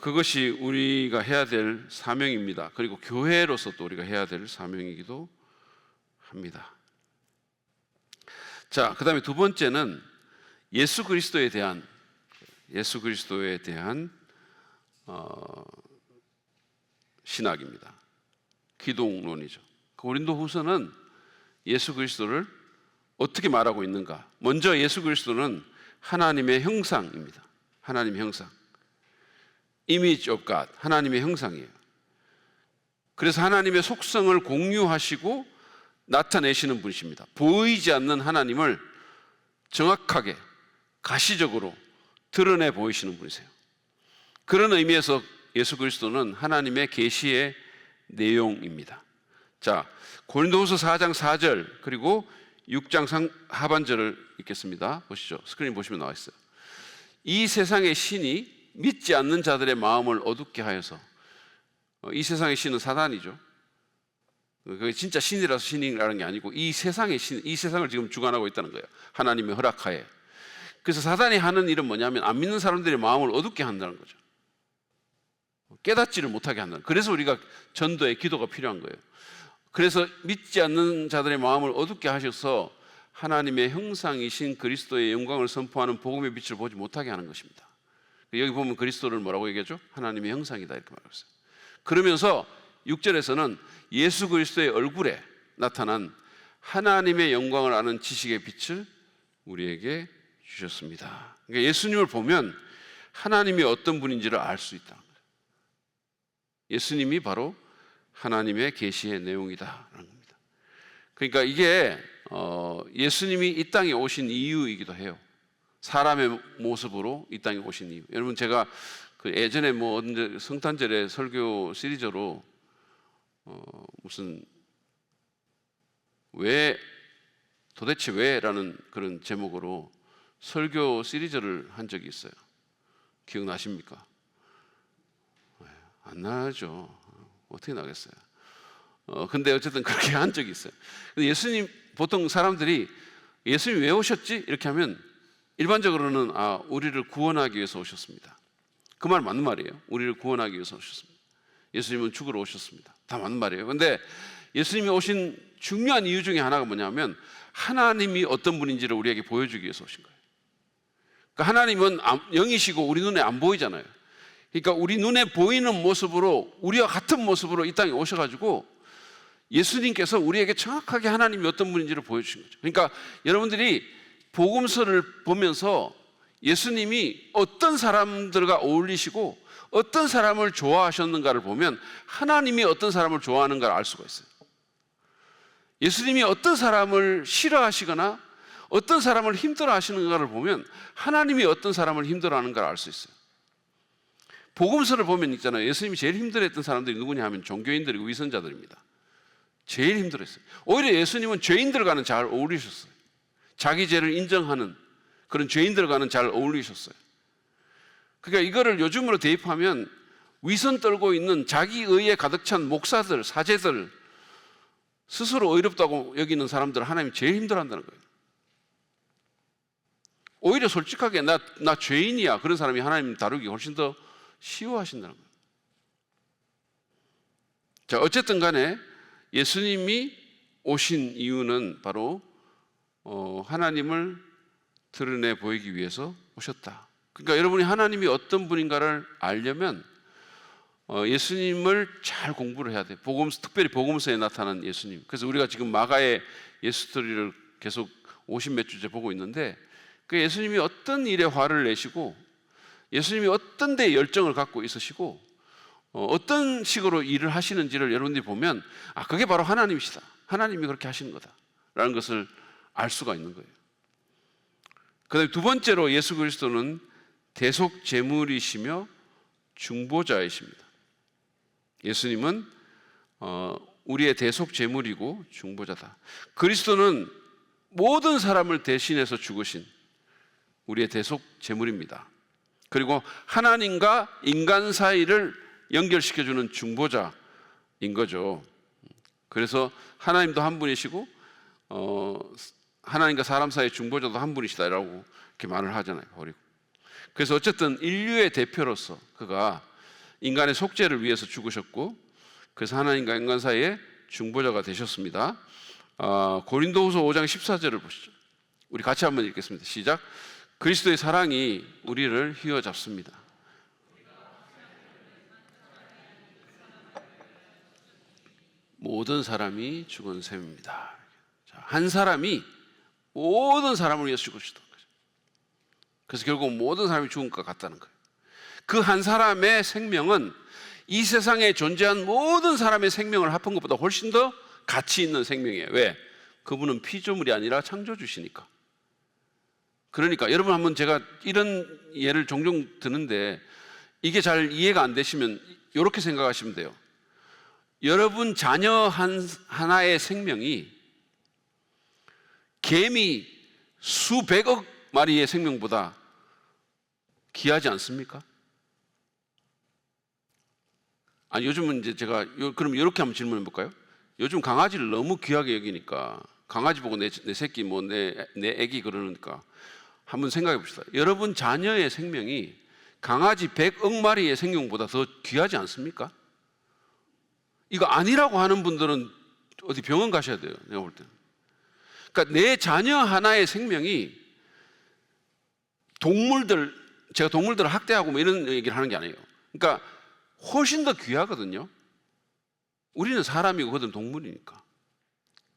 그것이 우리가 해야 될 사명입니다. 그리고 교회로서 또 우리가 해야 될 사명이기도 합니다. 자, 그 다음에 두 번째는 예수 그리스도에 대한 신학입니다. 기독론이죠. 고린도 후서는 예수 그리스도를 어떻게 말하고 있는가? 먼저 예수 그리스도는 하나님의 형상입니다. 하나님의 형상. Image of God, 하나님의 형상이에요. 그래서 하나님의 속성을 공유하시고 나타내시는 분이십니다. 보이지 않는 하나님을 정확하게 가시적으로 드러내 보이시는 분이세요. 그런 의미에서 예수 그리스도는 하나님의 계시의 내용입니다. 자, 고린도후서 4장 4절 그리고 6장 하반절을 읽겠습니다. 보시죠. 스크린 보시면 나와 있어요. 이 세상의 신이 믿지 않는 자들의 마음을 어둡게 하여서, 이 세상의 신은 사단이죠. 그게 진짜 신이라서 신이라는 게 아니고 이 세상의 신, 이 세상을 지금 주관하고 있다는 거예요. 하나님의 허락하에. 그래서 사단이 하는 일은 뭐냐면 안 믿는 사람들의 마음을 어둡게 한다는 거죠. 깨닫지를 못하게 한다는. 그래서 우리가 전도의 기도가 필요한 거예요. 그래서 믿지 않는 자들의 마음을 어둡게 하셔서 하나님의 형상이신 그리스도의 영광을 선포하는 복음의 빛을 보지 못하게 하는 것입니다. 여기 보면 그리스도를 뭐라고 얘기하죠? 하나님의 형상이다 이렇게 말하고 있어요. 그러면서 6절에서는 예수 그리스도의 얼굴에 나타난 하나님의 영광을 아는 지식의 빛을 우리에게 주셨습니다. 그러니까 예수님을 보면 하나님이 어떤 분인지를 알 수 있다. 예수님이 바로 하나님의 계시의 내용이다라는 겁니다. 그러니까 이게 예수님이 이 땅에 오신 이유이기도 해요. 사람의 모습으로 이 땅에 오신 이유. 여러분 제가 그 예전에 뭐 성탄절에 설교 시리즈로 무슨 도대체 왜라는 그런 제목으로 설교 시리즈를 한 적이 있어요. 기억나십니까? 안 나죠. 어떻게 나겠어요? 근데 어쨌든 그렇게 한 적이 있어요. 근데 예수님, 보통 사람들이 예수님 왜 오셨지? 이렇게 하면 일반적으로는 우리를 구원하기 위해서 오셨습니다. 그 말 맞는 말이에요. 우리를 구원하기 위해서 오셨습니다. 예수님은 죽으러 오셨습니다. 다 맞는 말이에요. 근데 예수님이 오신 중요한 이유 중에 하나가 뭐냐면 하나님이 어떤 분인지를 우리에게 보여주기 위해서 오신 거예요. 그러니까 하나님은 영이시고 우리 눈에 안 보이잖아요. 그러니까 우리 눈에 보이는 모습으로, 우리와 같은 모습으로 이 땅에 오셔가지고 예수님께서 우리에게 정확하게 하나님이 어떤 분인지를 보여주신 거죠. 그러니까 여러분들이 복음서를 보면서 예수님이 어떤 사람들과 어울리시고 어떤 사람을 좋아하셨는가를 보면 하나님이 어떤 사람을 좋아하는가를 알 수가 있어요. 예수님이 어떤 사람을 싫어하시거나 어떤 사람을 힘들어 하시는가를 보면 하나님이 어떤 사람을 힘들어 하는가를 알 수 있어요. 복음서를 보면 있잖아요. 예수님이 제일 힘들어했던 사람들이 누구냐 하면 종교인들이고 위선자들입니다. 제일 힘들었어요. 오히려 예수님은 죄인들과는 잘 어울리셨어요. 자기 죄를 인정하는 그런 죄인들과는 잘 어울리셨어요. 그러니까 이거를 요즘으로 대입하면 위선 떨고 있는 자기의에 가득 찬 목사들, 사제들, 스스로 의롭다고 여기는 사람들 하나님이 제일 힘들어한다는 거예요. 오히려 솔직하게 나 죄인이야, 그런 사람이 하나님 다루기 훨씬 더 쉬워하신다는 거예요. 자, 어쨌든 간에 예수님이 오신 이유는 바로 하나님을 드러내 보이기 위해서 오셨다. 그러니까 여러분이 하나님이 어떤 분인가를 알려면 예수님을 잘 공부를 해야 돼요. 특별히 복음서에 나타난 예수님. 그래서 우리가 지금 마가의 예수 스토리를 계속 50몇 주째 보고 있는데 그 예수님이 어떤 일에 화를 내시고 예수님이 어떤 데 열정을 갖고 있으시고 어떤 식으로 일을 하시는지를 여러분들이 보면 그게 바로 하나님이시다. 하나님이 그렇게 하시는 거다라는 것을 알 수가 있는 거예요. 그다음에 두 번째로 예수 그리스도는 대속제물이시며 중보자이십니다. 예수님은 우리의 대속제물이고 중보자다. 그리스도는 모든 사람을 대신해서 죽으신 우리의 대속제물입니다. 그리고 하나님과 인간 사이를 연결시켜주는 중보자인 거죠. 그래서 하나님도 한 분이시고 하나님과 사람 사이의 중보자도 한 분이시다라고 이렇게 말을 하잖아요. 그래서 어쨌든 인류의 대표로서 그가 인간의 속죄를 위해서 죽으셨고 그래서 하나님과 인간 사이의 중보자가 되셨습니다. 고린도후서 5장 14절을 보시죠. 우리 같이 한번 읽겠습니다. 시작. 그리스도의 사랑이 우리를 휘어잡습니다. 모든 사람이 죽은 셈입니다. 한 사람이 모든 사람을 위해서 죽으셨던 거죠. 그래서 결국 모든 사람이 죽은 것 같다는 거예요. 그 한 사람의 생명은 이 세상에 존재한 모든 사람의 생명을 합한 것보다 훨씬 더 가치 있는 생명이에요. 왜? 그분은 피조물이 아니라 창조주시니까. 그러니까 여러분 한번 제가 이런 예를 종종 드는데 이게 잘 이해가 안 되시면 이렇게 생각하시면 돼요. 여러분 자녀 하나의 생명이 개미 수백억 마리의 생명보다 귀하지 않습니까? 아니 요즘은 이제 제가 그럼 이렇게 한번 질문해 볼까요? 요즘 강아지를 너무 귀하게 여기니까 강아지 보고 내 새끼 내 애기 그러니까 한번 생각해 봅시다. 여러분 자녀의 생명이 강아지 100억 마리의 생명보다 더 귀하지 않습니까? 이거 아니라고 하는 분들은 어디 병원 가셔야 돼요. 내가 볼 때는. 그러니까 내 자녀 하나의 생명이 제가 동물들을 학대하고 뭐 이런 얘기를 하는 게 아니에요. 그러니까 훨씬 더 귀하거든요. 우리는 사람이고 그들은 동물이니까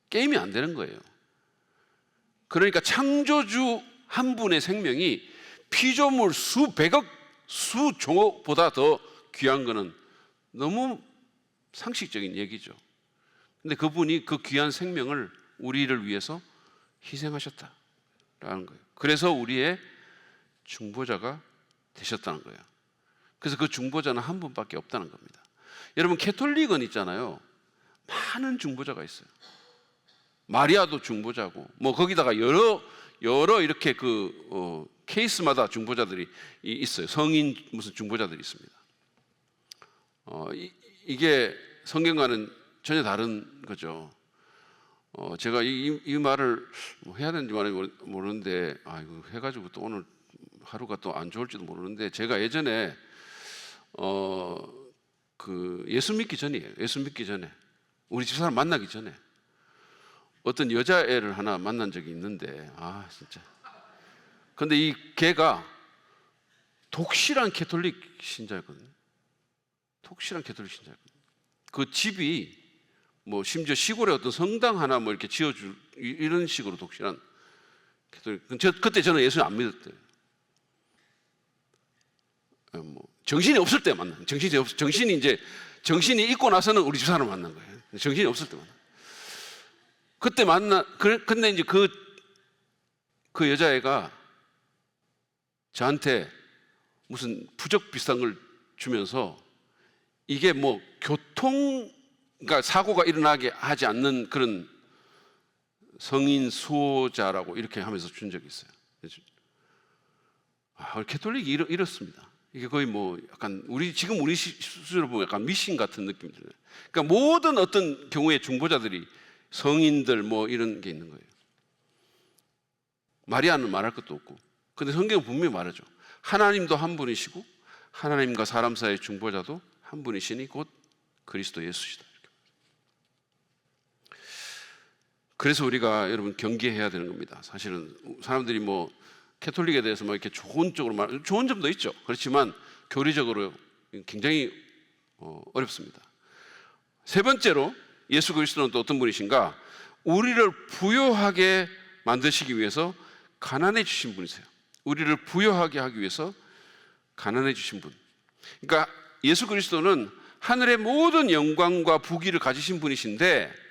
게임이 안 되는 거예요. 그러니까 창조주 한 분의 생명이 피조물 수백억 수조보다 더 귀한 거는 너무 상식적인 얘기죠. 근데 그분이 그 귀한 생명을 우리를 위해서 희생하셨다라는 거예요. 그래서 우리의 중보자가 되셨다는 거예요. 그래서 그 중보자는 한 분밖에 없다는 겁니다. 여러분 캐톨릭은 있잖아요. 많은 중보자가 있어요. 마리아도 중보자고 뭐 거기다가 여러 이렇게 케이스마다 중보자들이 있어요. 성인 무슨 중보자들이 있습니다. 이게 성경과는 전혀 다른 거죠. 제가 이 말을 해야 되는지 모르는데, 이거 해가지고 또 오늘 하루가 또 안 좋을지도 모르는데, 제가 예전에 예수 믿기 전이에요. 예수 믿기 전에, 우리 집사람 만나기 전에 어떤 여자애를 하나 만난 적이 있는데, 진짜. 근데 이 걔가 독실한 캐톨릭 신자였거든요. 독실한 캐톨릭 신자였거든요. 그 집이 뭐 심지어 시골에 어떤 성당 하나 뭐 이렇게 지어줄 이런 식으로 독실한 캐톨릭. 그때 저는 예수를 안 믿었대요. 정신이 없을 때 만나. 정신이 있고 나서는 우리 집사람을 만난 거예요. 정신이 없을 때 만나. 그때 근데 이제 그 여자애가 저한테 무슨 부적 비슷한 걸 주면서, 이게 뭐 그러니까 사고가 일어나게 하지 않는 그런 성인 수호자라고 이렇게 하면서 준 적이 있어요. 캐톨릭이 이렇습니다. 이게 거의 뭐 약간 지금 우리 수준으로 보면 약간 미신 같은 느낌이 들어요. 그러니까 모든 어떤 경우에 중보자들이 성인들 뭐 이런 게 있는 거예요. 마리아는 말할 것도 없고. 근데 성경은 분명히 말하죠. 하나님도 한 분이시고 하나님과 사람 사이의 중보자도 한 분이시니 곧 그리스도 예수시다. 그래서 우리가 여러분 경계해야 되는 겁니다. 사실은 사람들이 뭐 캐톨릭에 대해서 뭐 이렇게 좋은 쪽으로 좋은 점도 있죠. 그렇지만 교리적으로 굉장히 어렵습니다. 세 번째로, 예수 그리스도는 또 어떤 분이신가? 우리를 부요하게 만드시기 위해서 가난해지신 분이세요. 우리를 부요하게 하기 위해서 가난해지신 분. 그러니까 예수 그리스도는 하늘의 모든 영광과 부귀를 가지신 분이신데,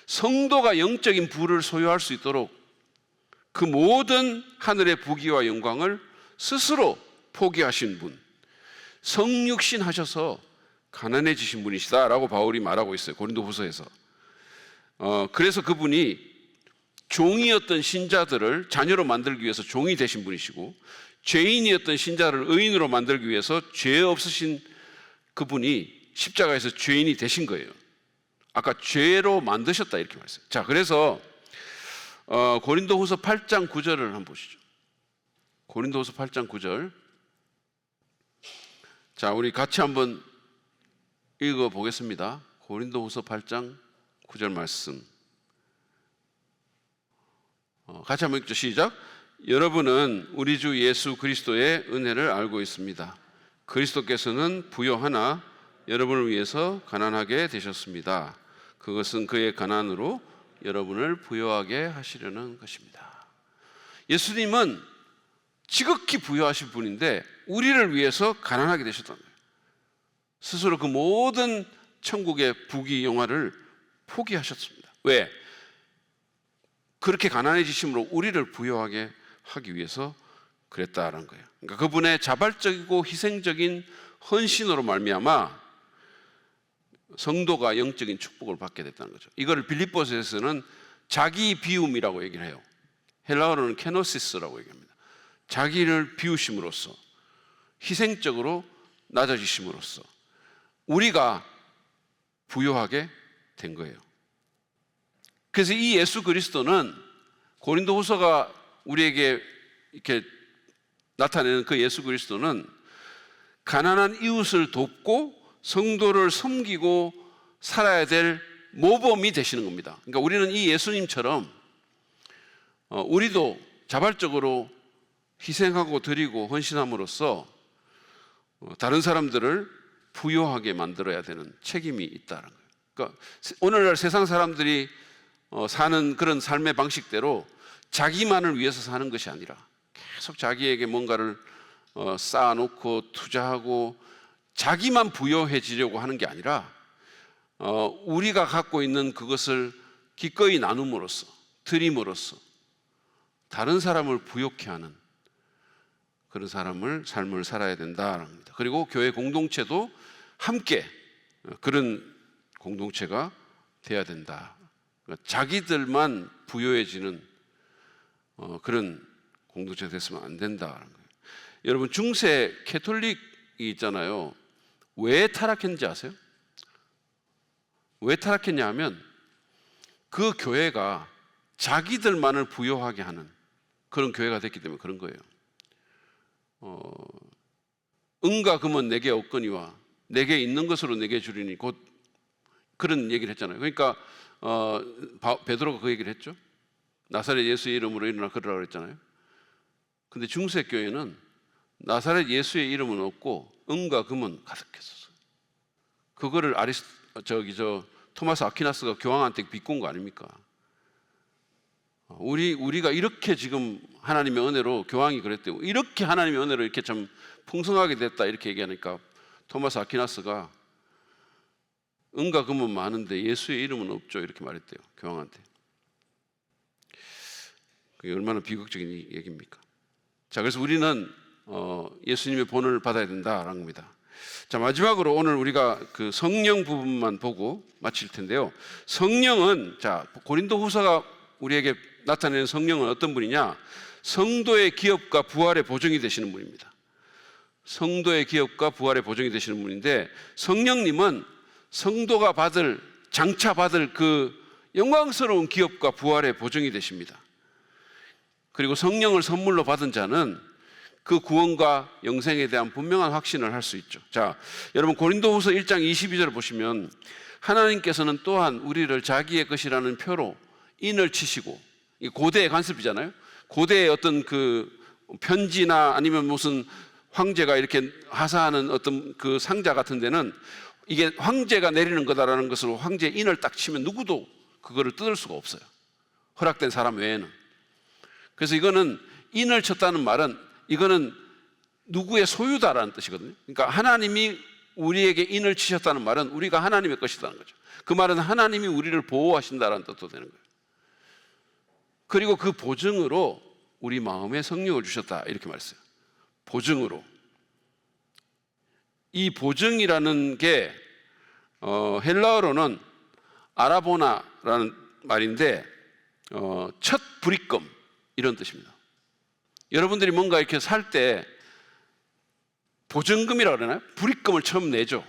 성도가 영적인 부를 소유할 수 있도록 그 모든 하늘의 부귀와 영광을 스스로 포기하신 분, 성육신 하셔서 가난해지신 분이시다라고 바울이 말하고 있어요. 고린도후서에서. 그래서 그분이 종이었던 신자들을 자녀로 만들기 위해서 종이 되신 분이시고, 죄인이었던 신자를 의인으로 만들기 위해서 죄 없으신 그분이 십자가에서 죄인이 되신 거예요. 아까 죄로 만드셨다 이렇게 말했어요. 자, 그래서 고린도후서 8장 9절을 한번 보시죠. 고린도후서 8장 9절. 자, 우리 같이 한번 읽어 보겠습니다. 고린도후서 8장 9절 말씀. 같이 한번 읽죠. 시작. 여러분은 우리 주 예수 그리스도의 은혜를 알고 있습니다. 그리스도께서는 부요하나 여러분을 위해서 가난하게 되셨습니다. 그것은 그의 가난으로 여러분을 부요하게 하시려는 것입니다. 예수님은 지극히 부요하신 분인데 우리를 위해서 가난하게 되셨다는 거예요. 스스로 그 모든 천국의 부귀 영화를 포기하셨습니다. 왜? 그렇게 가난해지심으로 우리를 부요하게 하기 위해서 그랬다라는 거예요. 그러니까 그분의 자발적이고 희생적인 헌신으로 말미암아 성도가 영적인 축복을 받게 됐다는 거죠. 이거를 빌립보서에서는 자기 비움이라고 얘기를 해요. 헬라어로는 케노시스라고 얘기합니다. 자기를 비우심으로써, 희생적으로 낮아지심으로써 우리가 부요하게 된 거예요. 그래서 이 예수 그리스도는, 고린도후서가 우리에게 이렇게 나타내는 그 예수 그리스도는 가난한 이웃을 돕고 성도를 섬기고 살아야 될 모범이 되시는 겁니다. 그러니까 우리는 이 예수님처럼 우리도 자발적으로 희생하고 드리고 헌신함으로써 다른 사람들을 부요하게 만들어야 되는 책임이 있다는 거예요. 그러니까 오늘날 세상 사람들이 사는 그런 삶의 방식대로 자기만을 위해서 사는 것이 아니라 계속 자기에게 뭔가를 쌓아놓고 투자하고 자기만 부요해지려고 하는 게 아니라 우리가 갖고 있는 그것을 기꺼이 나눔으로써, 드림으로써 다른 사람을 부요케 하는 그런 삶을 살아야 된다는 겁니다. 그리고 교회 공동체도 함께 그런 공동체가 돼야 된다. 그러니까 자기들만 부요해지는 그런 공동체가 됐으면 안 된다는 거예요. 여러분, 중세 캐톨릭이 있잖아요. 왜 타락했는지 아세요? 왜 타락했냐 하면 그 교회가 자기들만을 부요하게 하는 그런 교회가 됐기 때문에 그런 거예요. 은과 금은 내게 없거니와 내게 있는 것으로 내게 주리니 곧 그런 얘기를 했잖아요. 그러니까 베드로가 그 얘기를 했죠. 나사렛 예수의 이름으로 일어나 걸으라고 그랬잖아요. 근데 중세 교회는 나사렛 예수의 이름은 없고 은과 금은 가득했었어요. 그거를 토마스 아퀴나스가 교황한테 비꼰 거 아닙니까? 우리가 이렇게 지금 하나님의 은혜로, 교황이 그랬대요. 이렇게 하나님의 은혜로 이렇게 참 풍성하게 됐다 이렇게 얘기하니까 토마스 아퀴나스가 은과 금은 많은데 예수의 이름은 없죠 이렇게 말했대요, 교황한테. 그게 얼마나 비극적인 얘기입니까? 자, 그래서 우리는 예수님의 본을 받아야 된다라는 겁니다. 자, 마지막으로 오늘 우리가 그 성령 부분만 보고 마칠 텐데요. 성령은, 자, 고린도후서가 우리에게 나타내는 성령은 어떤 분이냐? 성도의 기업과 부활의 보증이 되시는 분입니다. 성도의 기업과 부활의 보증이 되시는 분인데, 성령님은 성도가 장차 받을 그 영광스러운 기업과 부활의 보증이 되십니다. 그리고 성령을 선물로 받은 자는 그 구원과 영생에 대한 분명한 확신을 할 수 있죠. 자, 여러분 고린도후서 1장 22절을 보시면 하나님께서는 또한 우리를 자기의 것이라는 표로 인을 치시고, 이 고대의 간섭이잖아요. 고대의 어떤 그 편지나 아니면 무슨 황제가 이렇게 하사하는 어떤 그 상자 같은 데는 이게 황제가 내리는 거다라는 것으로 황제의 인을 딱 치면 누구도 그거를 뜯을 수가 없어요, 허락된 사람 외에는. 그래서 이거는 인을 쳤다는 말은 이거는 누구의 소유다라는 뜻이거든요. 그러니까 하나님이 우리에게 인을 치셨다는 말은 우리가 하나님의 것이라는 거죠. 그 말은 하나님이 우리를 보호하신다라는 뜻도 되는 거예요. 그리고 그 보증으로 우리 마음에 성령을 주셨다 이렇게 말했어요. 보증으로. 이 보증이라는 게 헬라어로는 아라보나라는 말인데 첫 불입금 이런 뜻입니다. 여러분들이 뭔가 이렇게 살 때 보증금이라고 그러나요? 불입금을 처음 내죠.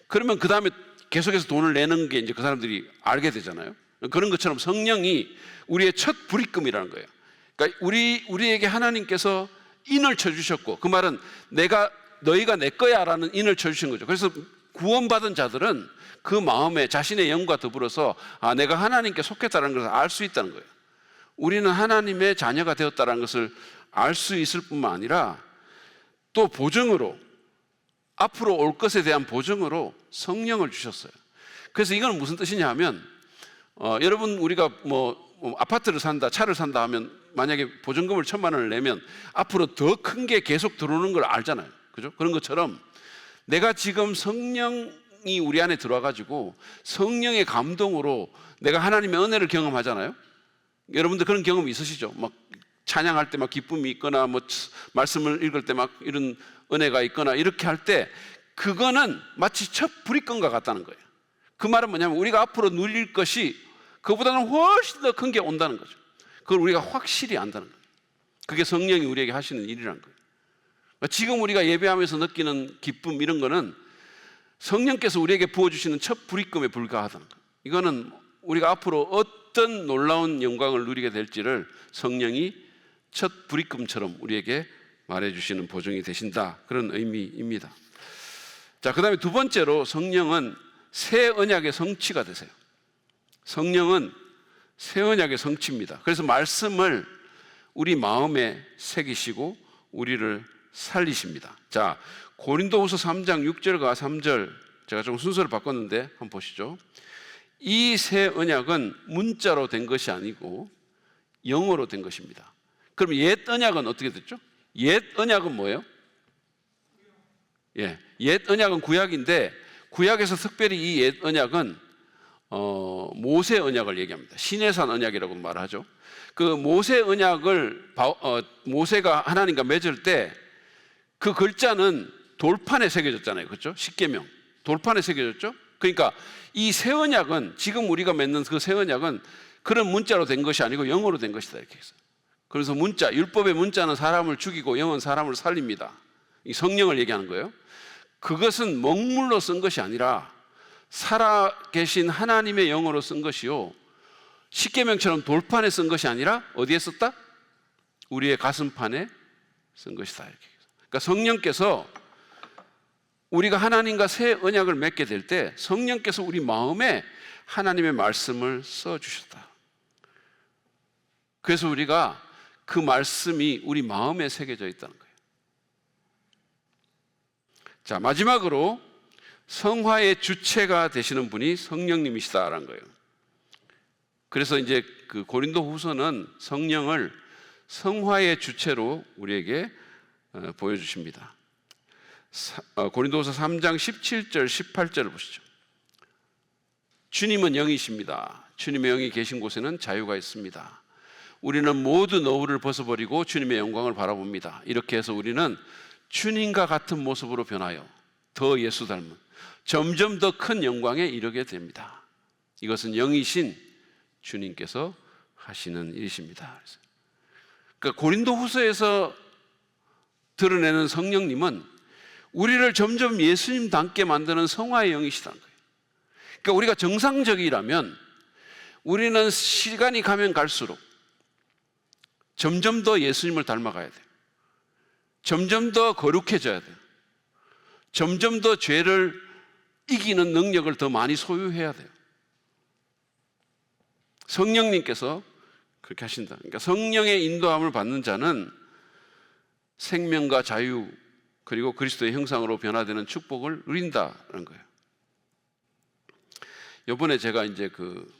그러면 그 다음에 계속해서 돈을 내는 게 이제 그 사람들이 알게 되잖아요. 그런 것처럼 성령이 우리의 첫 불입금이라는 거예요. 그러니까 우리에게 하나님께서 인을 쳐주셨고, 그 말은 너희가 내 거야라는 인을 쳐주신 거죠. 그래서 구원받은 자들은 그 마음에 자신의 영과 더불어서 내가 하나님께 속했다는 것을 알 수 있다는 거예요. 우리는 하나님의 자녀가 되었다는 것을 알 수 있을 뿐만 아니라 또 보증으로, 앞으로 올 것에 대한 보증으로 성령을 주셨어요. 그래서 이건 무슨 뜻이냐 하면 여러분 우리가 아파트를 산다, 차를 산다 하면 만약에 보증금을 1,000만 원을 내면 앞으로 더 큰 게 계속 들어오는 걸 알잖아요. 그죠? 그런 것처럼 내가 지금 성령이 우리 안에 들어와가지고 성령의 감동으로 내가 하나님의 은혜를 경험하잖아요. 여러분들 그런 경험 있으시죠? 막 찬양할 때 막 기쁨이 있거나 말씀을 읽을 때 막 이런 은혜가 있거나 이렇게 할 때 그거는 마치 첫 불입금과 같다는 거예요. 그 말은 뭐냐면 우리가 앞으로 누릴 것이 그보다는 훨씬 더 큰 게 온다는 거죠. 그걸 우리가 확실히 안다는 거예요. 그게 성령이 우리에게 하시는 일이라는 거예요. 지금 우리가 예배하면서 느끼는 기쁨 이런 거는 성령께서 우리에게 부어주시는 첫 불입금에 불과하다는 거예요. 이거는 우리가 앞으로 어떤 놀라운 영광을 누리게 될지를 성령이 첫 불입금처럼 우리에게 말해주시는 보증이 되신다, 그런 의미입니다. 자, 그 다음에 두 번째로 성령은 새 언약의 성취가 되세요. 성령은 새 언약의 성취입니다. 그래서 말씀을 우리 마음에 새기시고 우리를 살리십니다. 자, 고린도후서 3장 6절과 3절 제가 좀 순서를 바꿨는데 한번 보시죠. 이 새 언약은 문자로 된 것이 아니고 영어로 된 것입니다. 그럼 옛 언약은 어떻게 됐죠? 옛 언약은 뭐예요? 옛 언약은 구약인데 구약에서 특별히 이 옛 언약은 모세 언약을 얘기합니다. 시내산 언약이라고 말하죠. 그 모세 언약을 모세가 하나님과 맺을 때 그 글자는 돌판에 새겨졌잖아요. 그렇죠? 십계명 돌판에 새겨졌죠. 그러니까 이 새 언약은, 지금 우리가 맺는 그 새 언약은 그런 문자로 된 것이 아니고 영어로 된 것이다 이렇게 했어요. 그래서 율법의 문자는 사람을 죽이고 영은 사람을 살립니다. 이 성령을 얘기하는 거예요. 그것은 먹물로 쓴 것이 아니라 살아계신 하나님의 영어로 쓴 것이요, 십계명처럼 돌판에 쓴 것이 아니라 어디에 썼다? 우리의 가슴판에 쓴 것이다. 이렇게. 그러니까 성령께서 우리가 하나님과 새 언약을 맺게 될 때 성령께서 우리 마음에 하나님의 말씀을 써주셨다. 그래서 우리가 그 말씀이 우리 마음에 새겨져 있다는 거예요. 자, 마지막으로 성화의 주체가 되시는 분이 성령님이시다라는 거예요. 그래서 이제 그 고린도후서는 성령을 성화의 주체로 우리에게 보여주십니다. 고린도후서 3장 17절 18절을 보시죠. 주님은 영이십니다. 주님의 영이 계신 곳에는 자유가 있습니다. 우리는 모두 노후를 벗어버리고 주님의 영광을 바라봅니다. 이렇게 해서 우리는 주님과 같은 모습으로 변하여 더 예수 닮은 점점 더 큰 영광에 이르게 됩니다. 이것은 영이신 주님께서 하시는 일이십니다. 그러니까 고린도후서에서 드러내는 성령님은 우리를 점점 예수님 닮게 만드는 성화의 영이시다는 거예요. 그러니까 우리가 정상적이라면 우리는 시간이 가면 갈수록 점점 더 예수님을 닮아가야 돼요. 점점 더 거룩해져야 돼요. 점점 더 죄를 이기는 능력을 더 많이 소유해야 돼요. 성령님께서 그렇게 하신다. 그러니까 성령의 인도함을 받는 자는 생명과 자유 그리고 그리스도의 형상으로 변화되는 축복을 누린다는 거예요. 이번에 제가 이제 그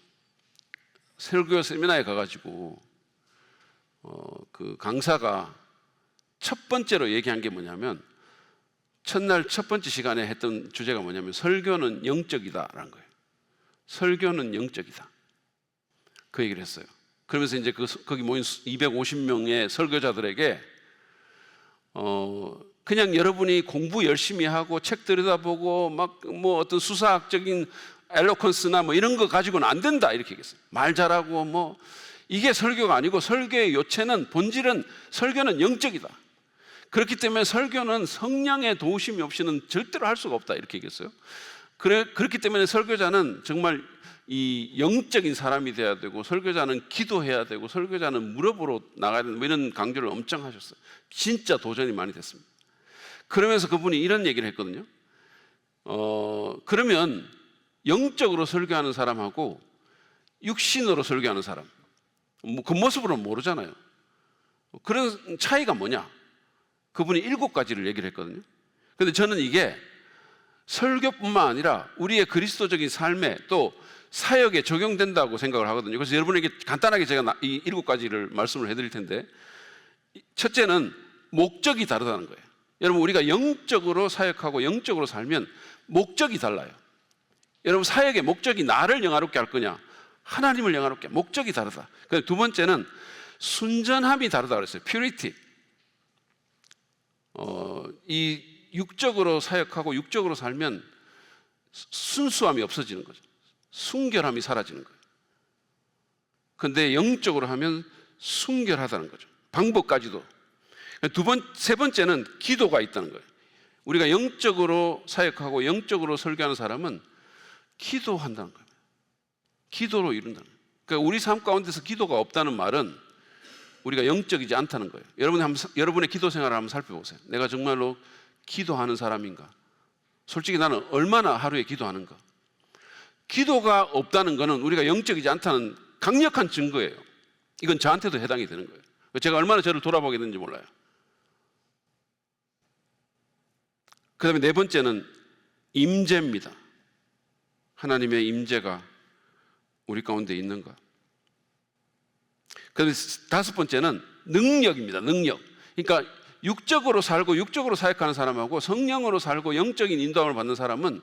설교 세미나에 가가지고 그 강사가 첫 번째로 얘기한 게 뭐냐면, 첫날 첫 번째 시간에 했던 주제가 뭐냐면 설교는 영적이다라는 거예요. 설교는 영적이다. 그 얘기를 했어요. 그러면서 이제 거기 모인 250명의 설교자들에게 그냥 여러분이 공부 열심히 하고 책 들여다보고 막 뭐 어떤 수사학적인 엘로컨스나 뭐 이런 거 가지고는 안 된다 이렇게 얘기했어요. 말 잘하고 뭐 이게 설교가 아니고 설교의 요체는 본질은 설교는 영적이다. 그렇기 때문에 설교는 성령의 도우심이 없이는 절대로 할 수가 없다 이렇게 얘기했어요. 그렇기 때문에 설교자는 정말 이 영적인 사람이 돼야 되고, 설교자는 기도해야 되고, 설교자는 무릎으로 나가야 되는 뭐 이런 강조를 엄청 하셨어요. 진짜 도전이 많이 됐습니다. 그러면서 그분이 이런 얘기를 했거든요. 그러면 영적으로 설교하는 사람하고 육신으로 설교하는 사람, 그 모습으로는 모르잖아요. 그런 차이가 뭐냐? 그분이 7가지를 얘기를 했거든요. 그런데 저는 이게 설교뿐만 아니라 우리의 그리스도적인 삶에 또 사역에 적용된다고 생각을 하거든요. 그래서 여러분에게 간단하게 제가 이 7가지를 말씀을 해드릴 텐데, 첫째는 목적이 다르다는 거예요. 여러분, 우리가 영적으로 사역하고 영적으로 살면 목적이 달라요. 여러분, 사역의 목적이 나를 영화롭게 할 거냐, 하나님을 영화롭게, 목적이 다르다. 두 번째는 순전함이 다르다 그랬어요. 퓨리티. 이 육적으로 사역하고 육적으로 살면 순수함이 없어지는 거죠. 순결함이 사라지는 거예요. 그런데 영적으로 하면 순결하다는 거죠. 방법까지도. 세 번째는 기도가 있다는 거예요. 우리가 영적으로 사역하고 영적으로 설교하는 사람은 기도한다는 거예요. 기도로 이룬다는 거예요. 그러니까 우리 삶 가운데서 기도가 없다는 말은 우리가 영적이지 않다는 거예요. 여러분의 기도 생활을 한번 살펴보세요. 내가 정말로 기도하는 사람인가? 솔직히 나는 얼마나 하루에 기도하는가? 기도가 없다는 것은 우리가 영적이지 않다는 강력한 증거예요. 이건 저한테도 해당이 되는 거예요. 제가 얼마나 저를 돌아보게 되는지 몰라요. 그 다음에 네 번째는 임재입니다. 하나님의 임재가 우리 가운데 있는가? 그 다음에 다섯 번째는 능력입니다. 능력. 그러니까 육적으로 살고 육적으로 사역하는 사람하고 성령으로 살고 영적인 인도함을 받는 사람은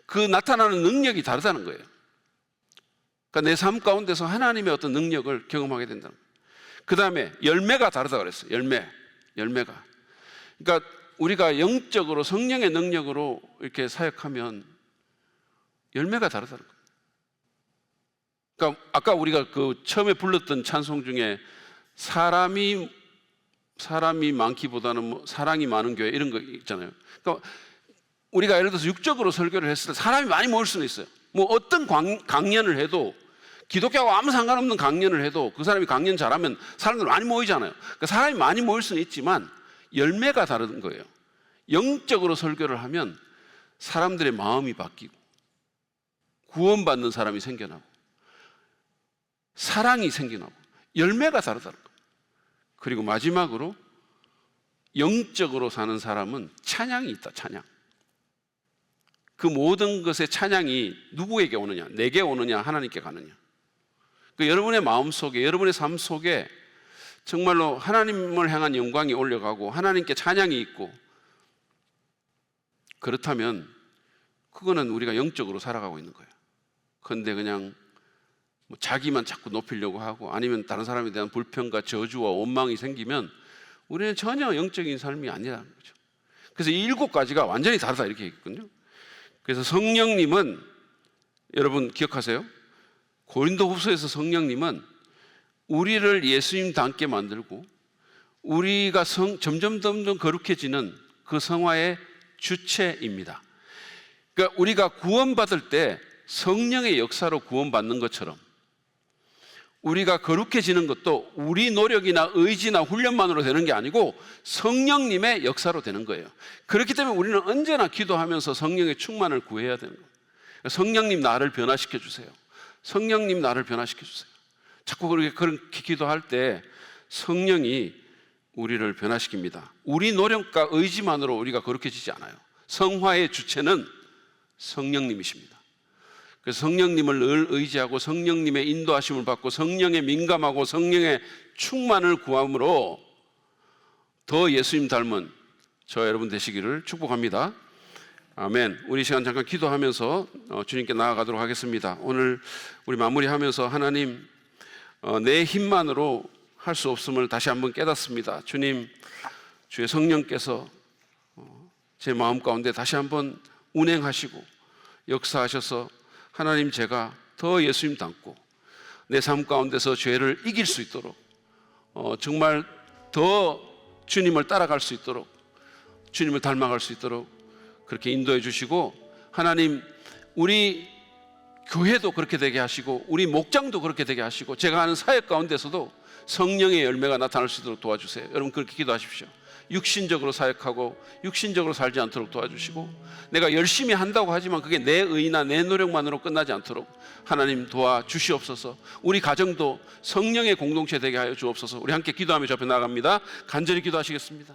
그 나타나는 능력이 다르다는 거예요. 그러니까 내 삶 가운데서 하나님의 어떤 능력을 경험하게 된다는 거예요. 그 다음에 열매가 다르다고 그랬어요. 열매가. 그러니까 우리가 영적으로 성령의 능력으로 이렇게 사역하면 열매가 다르다는 거예요. 그러니까 아까 우리가 그 처음에 불렀던 찬송 중에 사람이 많기보다는 뭐 사랑이 많은 교회 이런 거 있잖아요. 그러니까 우리가 예를 들어서 육적으로 설교를 했을 때 사람이 많이 모일 수는 있어요. 뭐 어떤 강연을 해도, 기독교하고 아무 상관없는 강연을 해도 그 사람이 강연 잘하면 사람들 많이 모이잖아요. 그러니까 사람이 많이 모일 수는 있지만 열매가 다른 거예요. 영적으로 설교를 하면 사람들의 마음이 바뀌고 구원받는 사람이 생겨나고 사랑이 생겨나고 열매가 다르다는 거예요. 그리고 마지막으로 영적으로 사는 사람은 찬양이 있다. 찬양. 그 모든 것의 찬양이 누구에게 오느냐? 내게 오느냐? 하나님께 가느냐? 그 여러분의 마음 속에, 여러분의 삶 속에 정말로 하나님을 향한 영광이 올려가고 하나님께 찬양이 있고, 그렇다면 그거는 우리가 영적으로 살아가고 있는 거예요. 그런데 그냥 뭐 자기만 자꾸 높이려고 하고 아니면 다른 사람에 대한 불평과 저주와 원망이 생기면 우리는 전혀 영적인 삶이 아니라는 거죠. 그래서 이 7가지가 완전히 다르다 이렇게 얘기했거든요. 그래서 성령님은, 여러분 기억하세요? 고린도후서에서 성령님은 우리를 예수님 닮게 만들고 우리가 점점 거룩해지는 그 성화의 주체입니다. 그러니까 우리가 구원받을 때 성령의 역사로 구원받는 것처럼 우리가 거룩해지는 것도 우리 노력이나 의지나 훈련만으로 되는 게 아니고 성령님의 역사로 되는 거예요. 그렇기 때문에 우리는 언제나 기도하면서 성령의 충만을 구해야 되는 거예요. 성령님 나를 변화시켜 주세요. 성령님 나를 변화시켜 주세요. 자꾸 그렇게 기도할 때 성령이 우리를 변화시킵니다. 우리 노력과 의지만으로 우리가 거룩해지지 않아요. 성화의 주체는 성령님이십니다. 그래서 성령님을 늘 의지하고 성령님의 인도하심을 받고 성령에 민감하고 성령의 충만을 구함으로 더 예수님 닮은 저 여러분 되시기를 축복합니다. 아멘. 우리 시간 잠깐 기도하면서 주님께 나아가도록 하겠습니다. 오늘 우리 마무리하면서 하나님, 내 힘만으로 할 수 없음을 다시 한번 깨닫습니다. 주님, 주의 성령께서 제 마음 가운데 다시 한번 운행하시고 역사하셔서 하나님, 제가 더 예수님 닮고 내 삶 가운데서 죄를 이길 수 있도록 정말 더 주님을 따라갈 수 있도록, 주님을 닮아갈 수 있도록 그렇게 인도해 주시고, 하나님 우리 교회도 그렇게 되게 하시고 우리 목장도 그렇게 되게 하시고 제가 하는 사역 가운데서도 성령의 열매가 나타날 수 있도록 도와주세요. 여러분 그렇게 기도하십시오. 육신적으로 사역하고 육신적으로 살지 않도록 도와주시고, 내가 열심히 한다고 하지만 그게 내 의나 내 노력만으로 끝나지 않도록 하나님 도와주시옵소서. 우리 가정도 성령의 공동체 되게 하여 주옵소서. 우리 함께 기도하며 저 앞에 나아갑니다. 간절히 기도하시겠습니다.